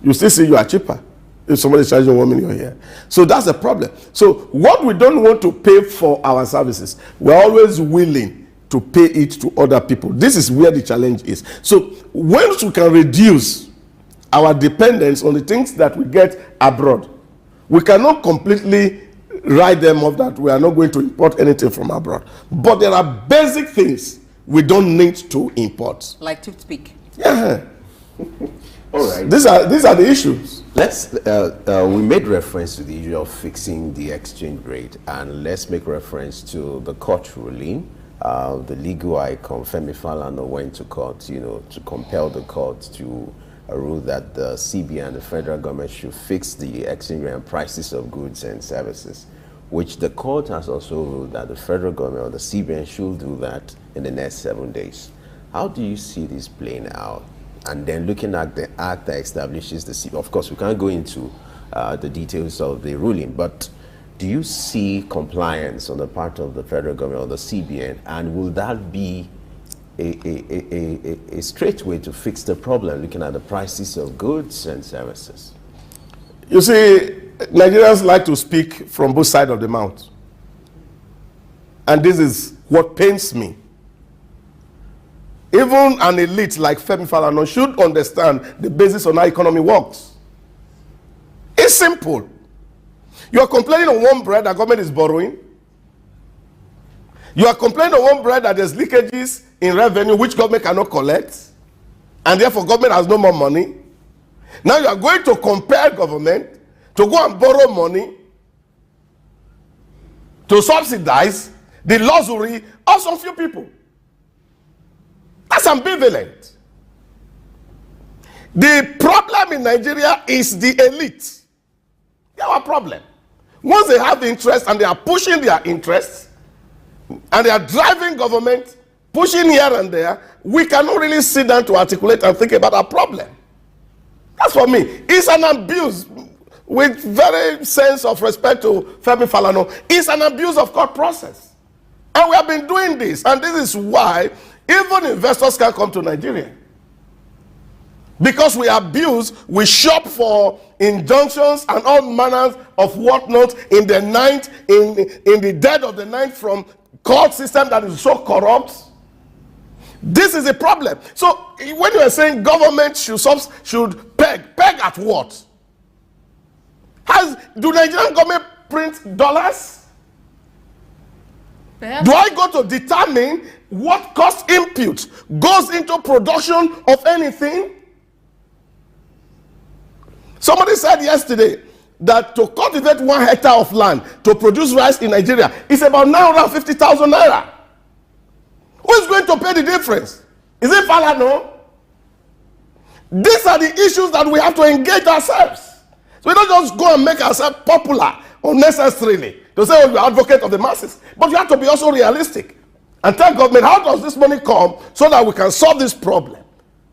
you still see you are cheaper if somebody is charging 1 million here. So that's a problem. So what we don't want to pay for our services, we're always willing to pay it to other people. This is where the challenge is. So once we can reduce our dependence on the things that we get abroad, we cannot completely write them off that we are not going to import anything from abroad. But there are basic things we don't need to import. Like toothpick. Yeah. All right. These are the issues. Let's we made reference to the issue of fixing the exchange rate, and let's make reference to the court ruling. The legal icon Femi Falana went to court, to compel the court to rule that the CBN and the federal government should fix the exchange rate and prices of goods and services, which the court has also ruled that the federal government or the CBN should do that in the next 7 days. How do you see this playing out? And then looking at the act that establishes the CBN, of course, we can't go into the details of the ruling, but do you see compliance on the part of the federal government or the CBN, and will that be a straight way to fix the problem, looking at the prices of goods and services? You see, Nigerians like to speak from both sides of the mouth. And this is what pains me. Even an elite like Femi Falana should understand the basis on how economy works. It's simple. You are complaining on one bread that government is borrowing. You are complaining on one bread that there's leakages in revenue which government cannot collect, and therefore government has no more money. Now you are going to compel government to go and borrow money to subsidize the luxury of some few people. That's ambivalent. The problem in Nigeria is the elite. They are our problem. Once they have interest and they are pushing their interests and they are driving government, pushing here and there, we cannot really sit down to articulate and think about our problem. That's for me. It's an abuse, with very sense of respect to Femi Falana. It's an abuse of court process. And we have been doing this. And this is why even investors can come to Nigeria. Because we abuse, we shop for injunctions and all manners of whatnot in the night, in the dead of the night, from court system that is so corrupt. This is a problem. So when you are saying government should peg at what? Do Nigerian government print dollars? Do I go to determine what cost input goes into production of anything? Somebody said yesterday that to cultivate 1 hectare of land to produce rice in Nigeria is about 950,000 naira. Who is going to pay the difference? Is it Falana? These are the issues that we have to engage ourselves. So we don't just go and make ourselves popular unnecessarily to say, oh, you're advocate of the masses. But you have to be also realistic and tell government, how does this money come so that we can solve this problem?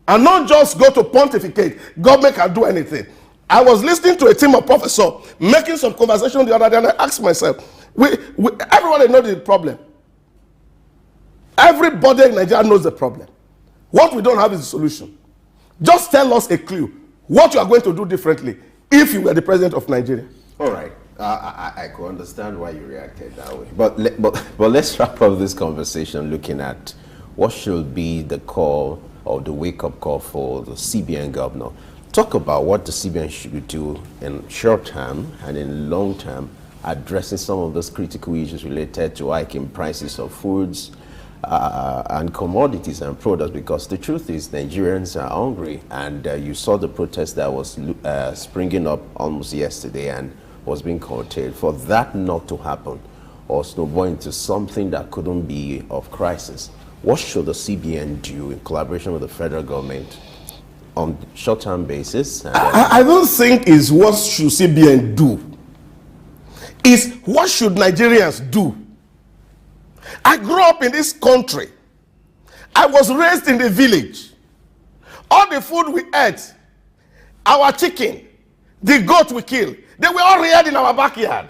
And not just go to pontificate. Government can do anything. I was listening to a team of professors making some conversation the other day, and I asked myself, everybody knows the problem. Everybody in Nigeria knows the problem. What we don't have is a solution. Just tell us a clue what you are going to do differently if you were the president of Nigeria. All right. I could understand why you reacted that way. But let's wrap up this conversation looking at what should be the call or the wake-up call for the CBN governor. Talk about what the CBN should do in short term and in long term, addressing some of those critical issues related to hiking prices of foods and commodities and products, because the truth is Nigerians are hungry, and you saw the protest that was springing up almost yesterday and was being curtailed. For that not to happen or snowball into something that couldn't be of crisis, what should the CBN do in collaboration with the federal government on short-term basis? I don't think it's what should CBN do. It's what should Nigerians do. I grew up in this country. I was raised in the village. All the food we ate, our chicken, the goat we killed, they were all reared in our backyard.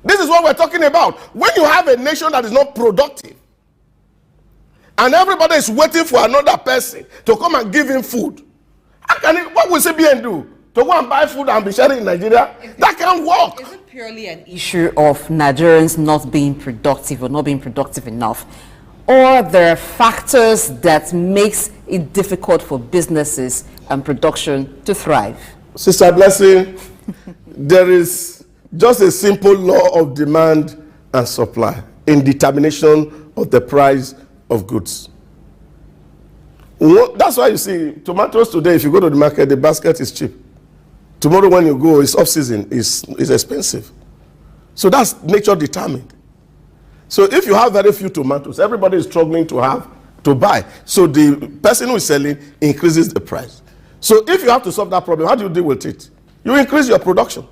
This is what we're talking about. When you have a nation that is not productive, and everybody is waiting for another person to come and give him food, what will CBN do? To go and buy food and be sharing in Nigeria? That can't work. Is it purely an issue of Nigerians not being productive or not being productive enough? Or there are factors that makes it difficult for businesses and production to thrive? Sister Blessing, there is just a simple law of demand and supply in determination of the price of goods. That's why you see tomatoes today, if you go to the market, the basket is cheap. Tomorrow when you go, it's off-season, it's expensive. So that's nature determined. So if you have very few tomatoes, everybody is struggling to buy. So the person who is selling increases the price. So if you have to solve that problem, how do you deal with it? You increase your production.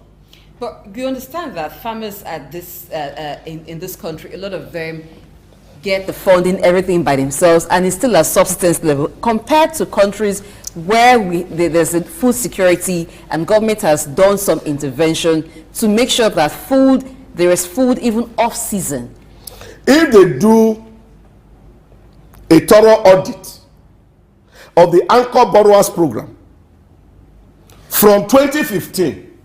But you understand that farmers at this in this country, a lot of them get the funding, everything by themselves, and it's still at subsistence level compared to countries where there's a food security and government has done some intervention to make sure that there is food even off season. If they do a thorough audit of the Anchor Borrowers Program from 2015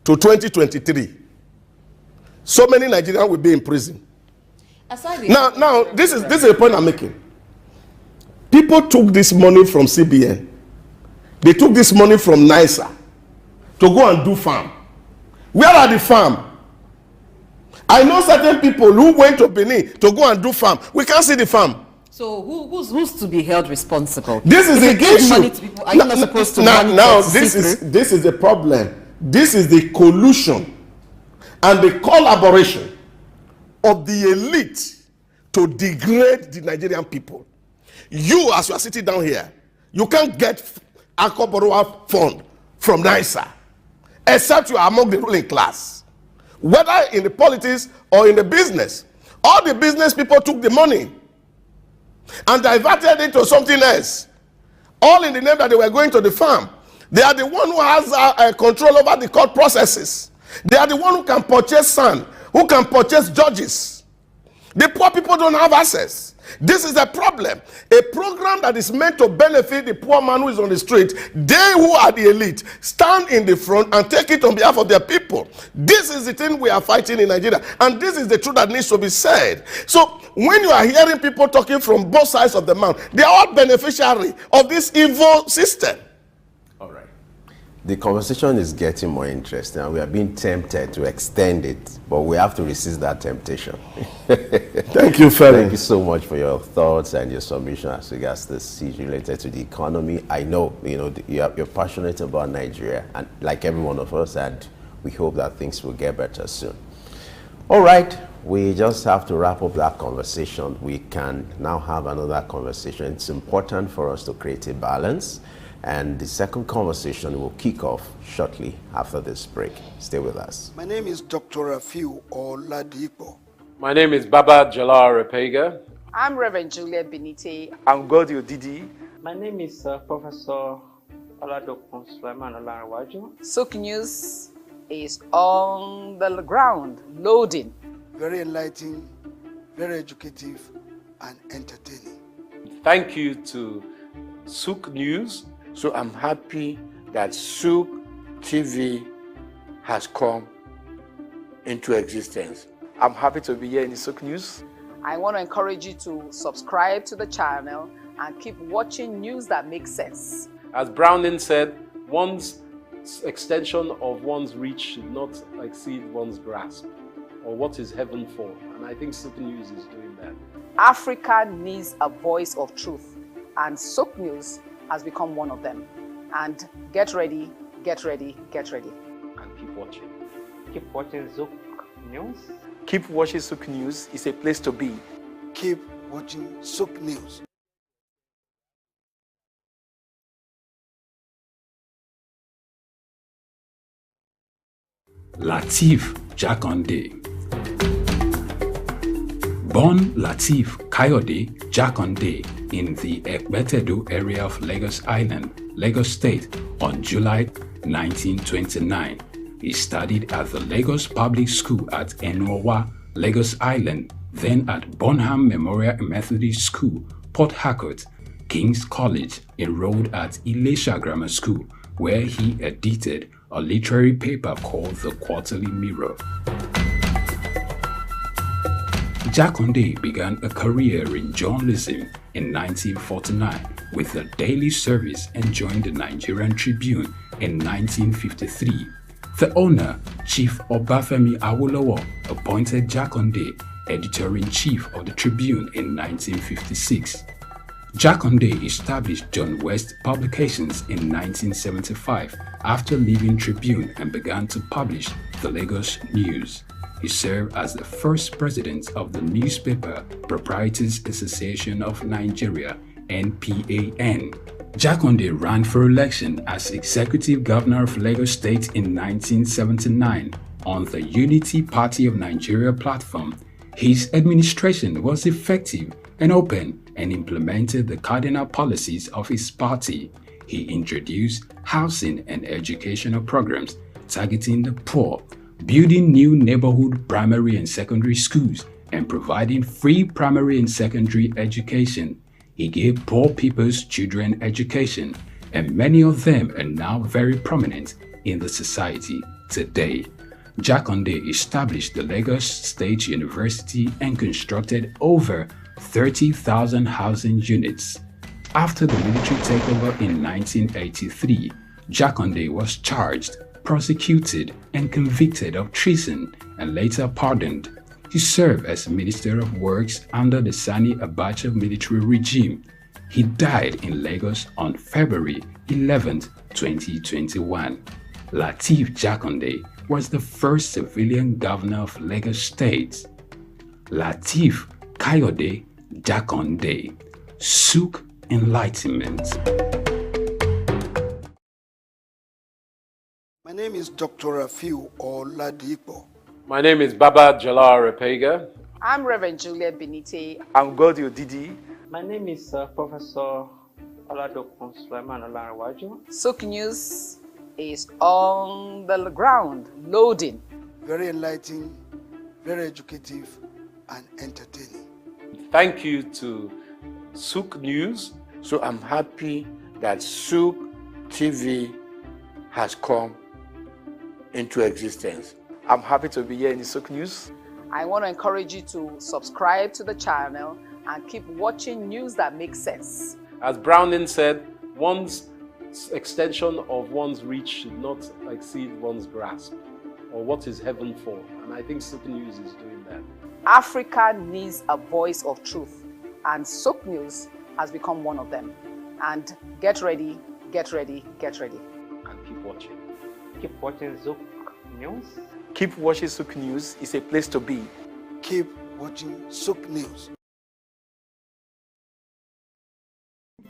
to 2023, so many Nigerians will be in prison. Now, this is a point I'm making. People took this money from CBN. They took this money from NISA to go and do farm. Where are the farm? I know certain people who went to Benin to go and do farm. We can't see the farm. So who's to be held responsible? This is the issue. Money to people, are you not supposed to now this is the problem. This is the collusion and the collaboration of the elite to degrade the Nigerian people. You, as you are sitting down here, you can't get Anchor Borrower Fund from NISA, except you are among the ruling class. Whether in the politics or in the business, all the business people took the money and diverted it to something else, all in the name that they were going to the farm. They are the one who has control over the court processes. They are the one who can purchase sand, who can purchase judges. The poor people don't have access. This is a problem. A program that is meant to benefit the poor man who is on the street, they who are the elite stand in the front and take it on behalf of their people. This is the thing we are fighting in Nigeria, and this is the truth that needs to be said. So when you are hearing people talking from both sides of the mouth, they are all beneficiary of this evil system. The conversation is getting more interesting, and we are being tempted to extend it, but we have to resist that temptation. Thank you, Ferry. Thank you so much for your thoughts and your submission as regards this issue related to the economy. I know, you're passionate about Nigeria, and like every one of us, and we hope that things will get better soon. All right, we just have to wrap up that conversation. We can now have another conversation. It's important for us to create a balance. And the second conversation will kick off shortly after this break. Stay with us. My name is Dr. Rafiu Oladipo. My name is Baba Jalal Repega. I'm Reverend Juliet Benite. I'm Godio Didi. My name is Professor Oladokun Sulaiman Olarawaju. Souq News is on the ground, loading. Very enlightening, very educative, and entertaining. Thank you to Souq News. So I'm happy that Souq TV has come into existence. I'm happy to be here in the Souq News. I want to encourage you to subscribe to the channel and keep watching news that makes sense. As Browning said, one's extension of one's reach should not exceed one's grasp, or what is heaven for. And I think Souq News is doing that. Africa needs a voice of truth, and Souq News has become one of them. And get ready, get ready, get ready. And keep watching. Keep watching Souq News. Keep watching Souq News. It's a place to be. Keep watching Souq News. Lateef Jakande. Born Lateef Kayode Jakande in the Ekbetedo area of Lagos Island, Lagos State on July 1929. He studied at the Lagos Public School at Enowa, Lagos Island, then at Bonham Memorial Methodist School, Port Harcourt, King's College, enrolled at Ilesha Grammar School, where he edited a literary paper called The Quarterly Mirror. Jakande began a career in journalism in 1949 with the Daily Service and joined the Nigerian Tribune in 1953. The owner, Chief Obafemi Awolowo, appointed Jakande editor-in-chief of the Tribune in 1956. Jakande established John West Publications in 1975 after leaving Tribune and began to publish the Lagos News. He served as the first president of the Newspaper Proprietors Association of Nigeria, NPAN. Jakande ran for election as executive governor of Lagos State in 1979 on the Unity Party of Nigeria platform. His administration was effective and open and implemented the cardinal policies of his party. He introduced housing and educational programs targeting the poor, building new neighborhood primary and secondary schools, and providing free primary and secondary education. He gave poor people's children education, and many of them are now very prominent in the society today. Jakande established the Lagos State University and constructed over 30,000 housing units. After the military takeover in 1983, Jakande was charged, prosecuted, and convicted of treason and later pardoned. He served as Minister of Works under the Sani Abacha military regime. He died in Lagos on February 11, 2021. Lateef Jakande was the first civilian governor of Lagos State. Lateef Kayode Jakande, Souq Enlightenment. My name is Dr. Rafiu Oladipo. My name is Baba Jalal Repega. I'm Reverend Juliet Benite. I'm Godi Odidi. My name is Professor Oladokun Sulaiman Olarawaju. Souq News is on the ground, loading. Very enlightening, very educative, and entertaining. Thank you to Souq News. So I'm happy that Souq TV has come into existence. I'm happy to be here in the Souq News. I want to encourage you to subscribe to the channel and keep watching news that makes sense. As Browning said, one's extension of one's reach should not exceed one's grasp, or what is heaven for. And I think Souq News is doing that. Africa needs a voice of truth, and Souq News has become one of them. And get ready, get ready, get ready. And keep watching. Keep watching Souq News. Keep watching Souq News. It's a place to be. Keep watching Souq News.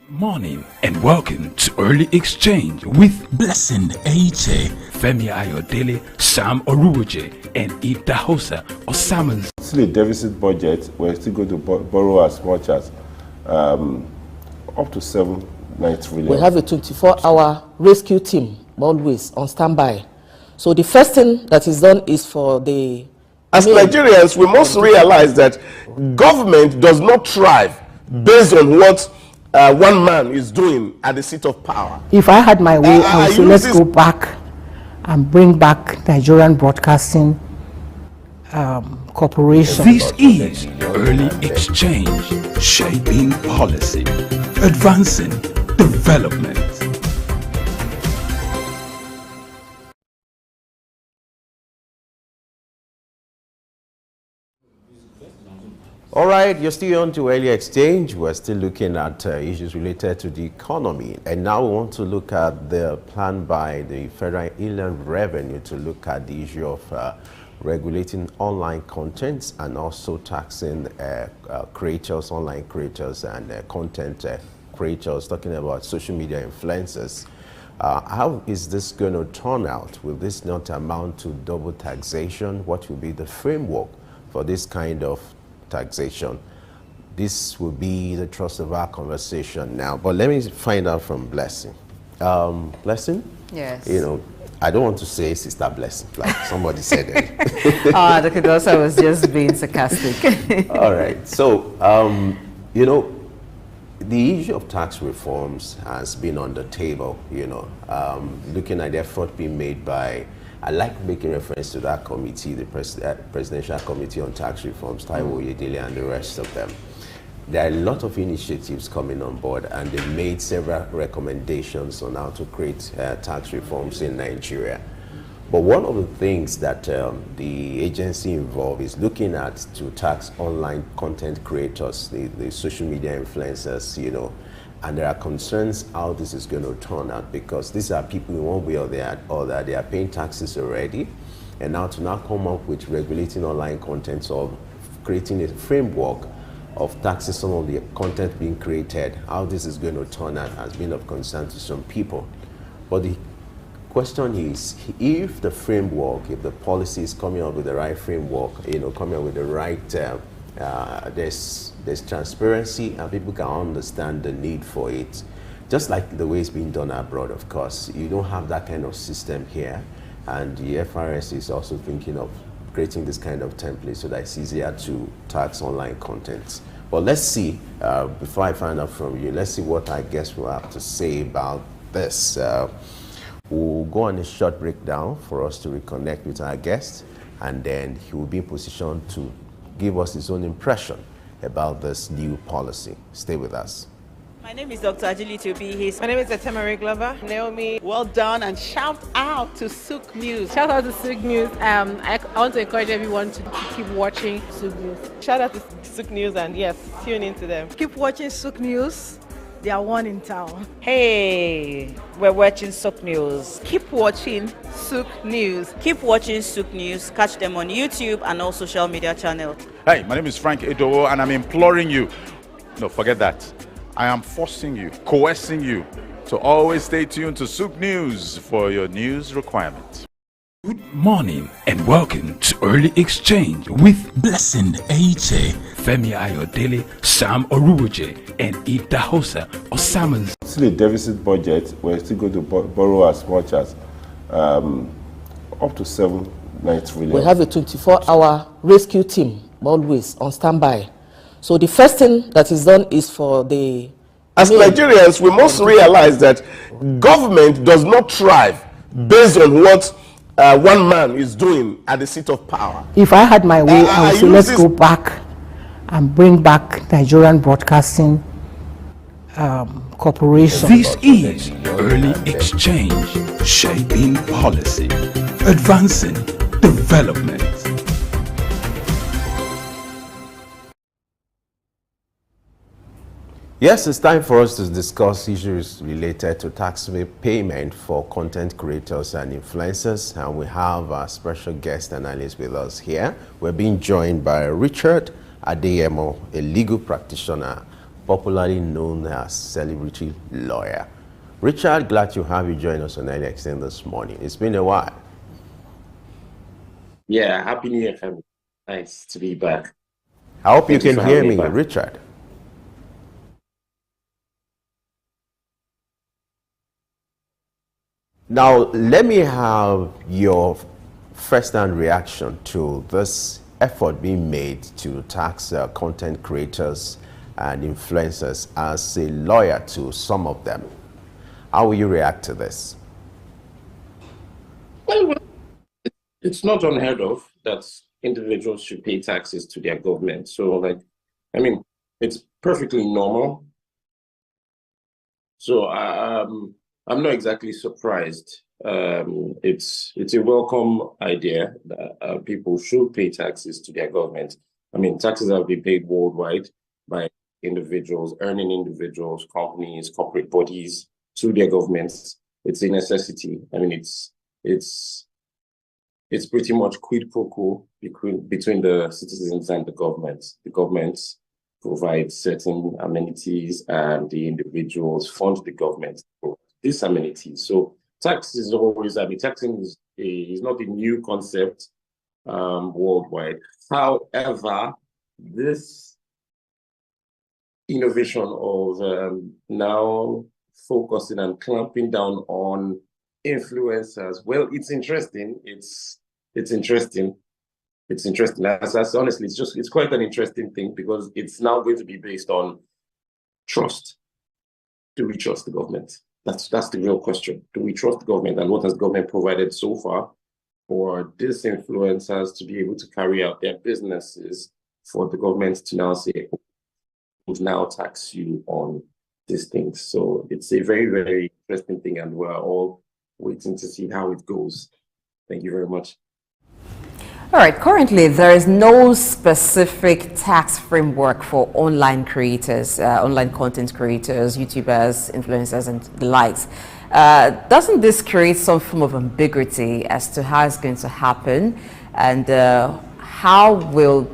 Morning and welcome to Early Exchange with Blessing Eche, Femi Ayodele, Sam Oruwoje, and Idahosa Osamas. Still a deficit budget. We're still going to borrow as much as up to 7-9 trillion. We have a 24-hour rescue team always on standby. So the first thing that is done is for the... As Nigerians, we must realize that government does not thrive based on what one man is doing at the seat of power. If I had my way, I would say let's go back and bring back Nigerian Broadcasting Corporation. This is Early Exchange, shaping policy, advancing development. All right, you're still on to Early Exchange. We're still looking at issues related to the economy. And now we want to look at the plan by the Federal Inland Revenue to look at the issue of regulating online contents and also taxing creators, online creators and content creators, talking about social media influencers. How is this going to turn out? Will this not amount to double taxation? What will be the framework for this kind of taxation? This will be the thrust of our conversation now. But let me find out from Blessing. Blessing? Yes. You know, I don't want to say Sister Blessing, like somebody said it. The Kudosa was just being sarcastic. All right. So, you know, the issue of tax reforms has been on the table, you know, looking at the effort being made by, I like making reference to that committee, the Presidential Committee on Tax Reforms, Taiwo Oyedele and the rest of them. There are a lot of initiatives coming on board, and they made several recommendations on how to create tax reforms in Nigeria. But one of the things that the agency involved is looking at to tax online content creators, the social media influencers, you know, and there are concerns how this is going to turn out, because these are people in one way or the other, they are paying taxes already, and now to come up with regulating online content or creating a framework of taxing some of the content being created, how this is going to turn out has been of concern to some people. But the question is, if the framework, if the policy is coming up with the right framework, you know, coming up with the right, there's transparency and people can understand the need for it. Just like the way it's being done abroad, of course. You don't have that kind of system here. And the FRS is also thinking of creating this kind of template so that it's easier to tax online content. But let's see, before I find out from you, let's see what our guests will have to say about this. We'll go on a short breakdown for us to reconnect with our guest, and then he will be in position to give us his own impression about this new policy. Stay with us. My name is Dr. Ajili Tobi. My name is Etemere Glover. Naomi, well done, and shout out to Souq News. Shout out to Souq News. I want to encourage everyone to keep watching Souq News. Shout out to Souq News, and yes, tune into them. Keep watching Souq News. They are one in town. Hey, we're watching Souq News. Keep watching Souq News. Keep watching Souq News. Catch them on YouTube and all social media channels. Hey, my name is Frank Edowo, and I'm imploring you. No, forget that. I am forcing you, coercing you to always stay tuned to Souq News for your news requirements. Good morning and welcome to Early Exchange with Blessing Aiche, Femi Ayodele, Sam Oruoje, and Idahosa Osamans. Still a deficit budget, we're still going to borrow as much as up to 7-9 trillion. We have a 24-hour rescue team always on standby. So the first thing that is done is for the... As Nigerians, we must realize that government does not thrive based on what one man is doing at the seat of power. If I had my way, I would say let's go back and bring back Nigerian Broadcasting Corporation. This is Early Exchange, shaping policy, advancing development. Yes, it's time for us to discuss issues related to tax payment for content creators and influencers. And we have a special guest analyst with us here. We're being joined by Richard Adeyemo, a legal practitioner, popularly known as celebrity lawyer. Richard, glad to have you join us on Early Exchange this morning. It's been a while. Yeah, Happy New Year, family. Nice to be back. I hope you can hear me, Richard. Now, let me have your first-hand reaction to this effort being made to tax content creators and influencers as a lawyer to some of them. How will you react to this? Well, it's not unheard of that individuals should pay taxes to their government. So, it's perfectly normal. So, I'm not exactly surprised. It's a welcome idea that people should pay taxes to their government. Taxes have been paid worldwide by individuals, earning individuals, companies, corporate bodies to their governments. It's a necessity. It's pretty much quid pro quo between the citizens and the government. The government provides certain amenities, and the individuals fund the government for these amenities. So tax is always, taxing is not a new concept worldwide. However, this innovation of now focusing and clamping down on influencers, well, it's interesting. It's interesting. It's interesting. As honestly, it's quite an interesting thing, because it's now going to be based on trust. Do we trust the government? That's the real question. Do we trust the government, and what has government provided so far for these influencers to be able to carry out their businesses, for the government to now say, we'll now tax you on these things? So it's a very, very interesting thing, and we're all waiting to see how it goes. Thank you very much. All right, currently there is no specific tax framework for online creators, online content creators, YouTubers, influencers, and the likes. Doesn't this create some form of ambiguity as to how it's going to happen, and how will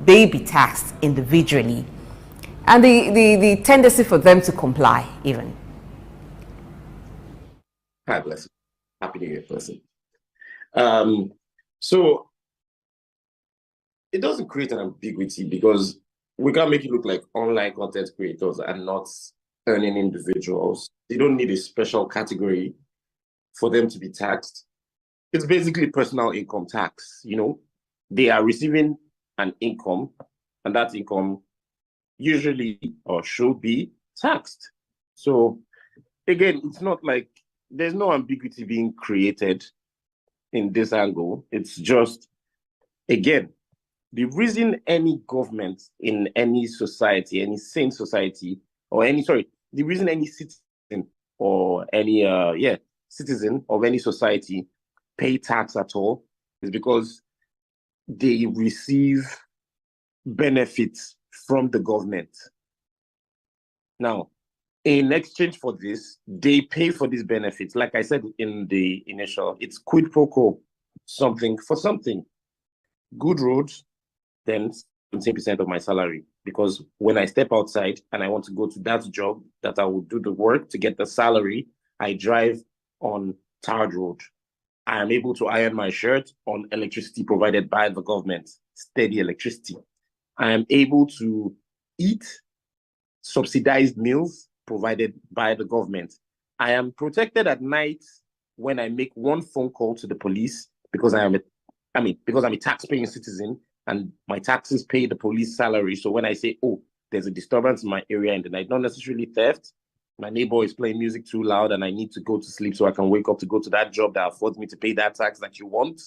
they be taxed individually, and the tendency for them to comply even? Hi, bless you. Happy New Year, person. So it doesn't create an ambiguity because we can't make it look like online content creators are not earning individuals. They don't need a special category for them to be taxed. It's basically personal income tax. You know, they are receiving an income, and that income usually or should be taxed. So again, it's not like there's no ambiguity being created in this angle. It's just, again, the reason any government in any society, any sane society, or the reason any citizen or any citizen of any society pay tax at all is because they receive benefits from the government. Now, in exchange for this, they pay for these benefits. Like I said in the initial, it's quid pro quo, something for something. Good roads, then 10% of my salary. Because when I step outside and I want to go to that job that I will do the work to get the salary, I drive on tarred road. I am able to iron my shirt on electricity provided by the government, steady electricity. I am able to eat subsidized meals provided by the government. I am protected at night when I make one phone call to the police because I'm a tax-paying citizen and my taxes pay the police salary. So when I say, oh, there's a disturbance in my area in the night, not necessarily theft, my neighbor is playing music too loud and I need to go to sleep so I can wake up to go to that job that affords me to pay that tax that you want.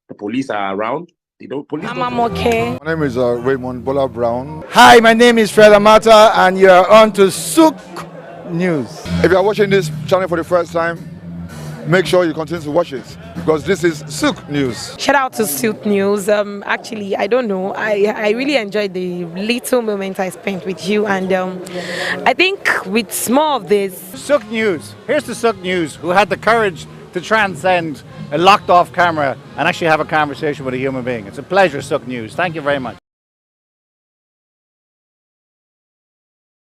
The police are around. I'm okay. My name is Raymond Bola Brown. Hi, my name is Fred Amata, and you are on to Souq News. If you are watching this channel for the first time, make sure you continue to watch it because this is Souq News. Shout out to Souq News. Actually, I don't know. I really enjoyed the little moment I spent with you, and I think with more of this. Souq News. Here's the Souq News who had the courage to transcend a locked off camera and actually have a conversation with a human being. It's a pleasure, Souq News. Thank you very much.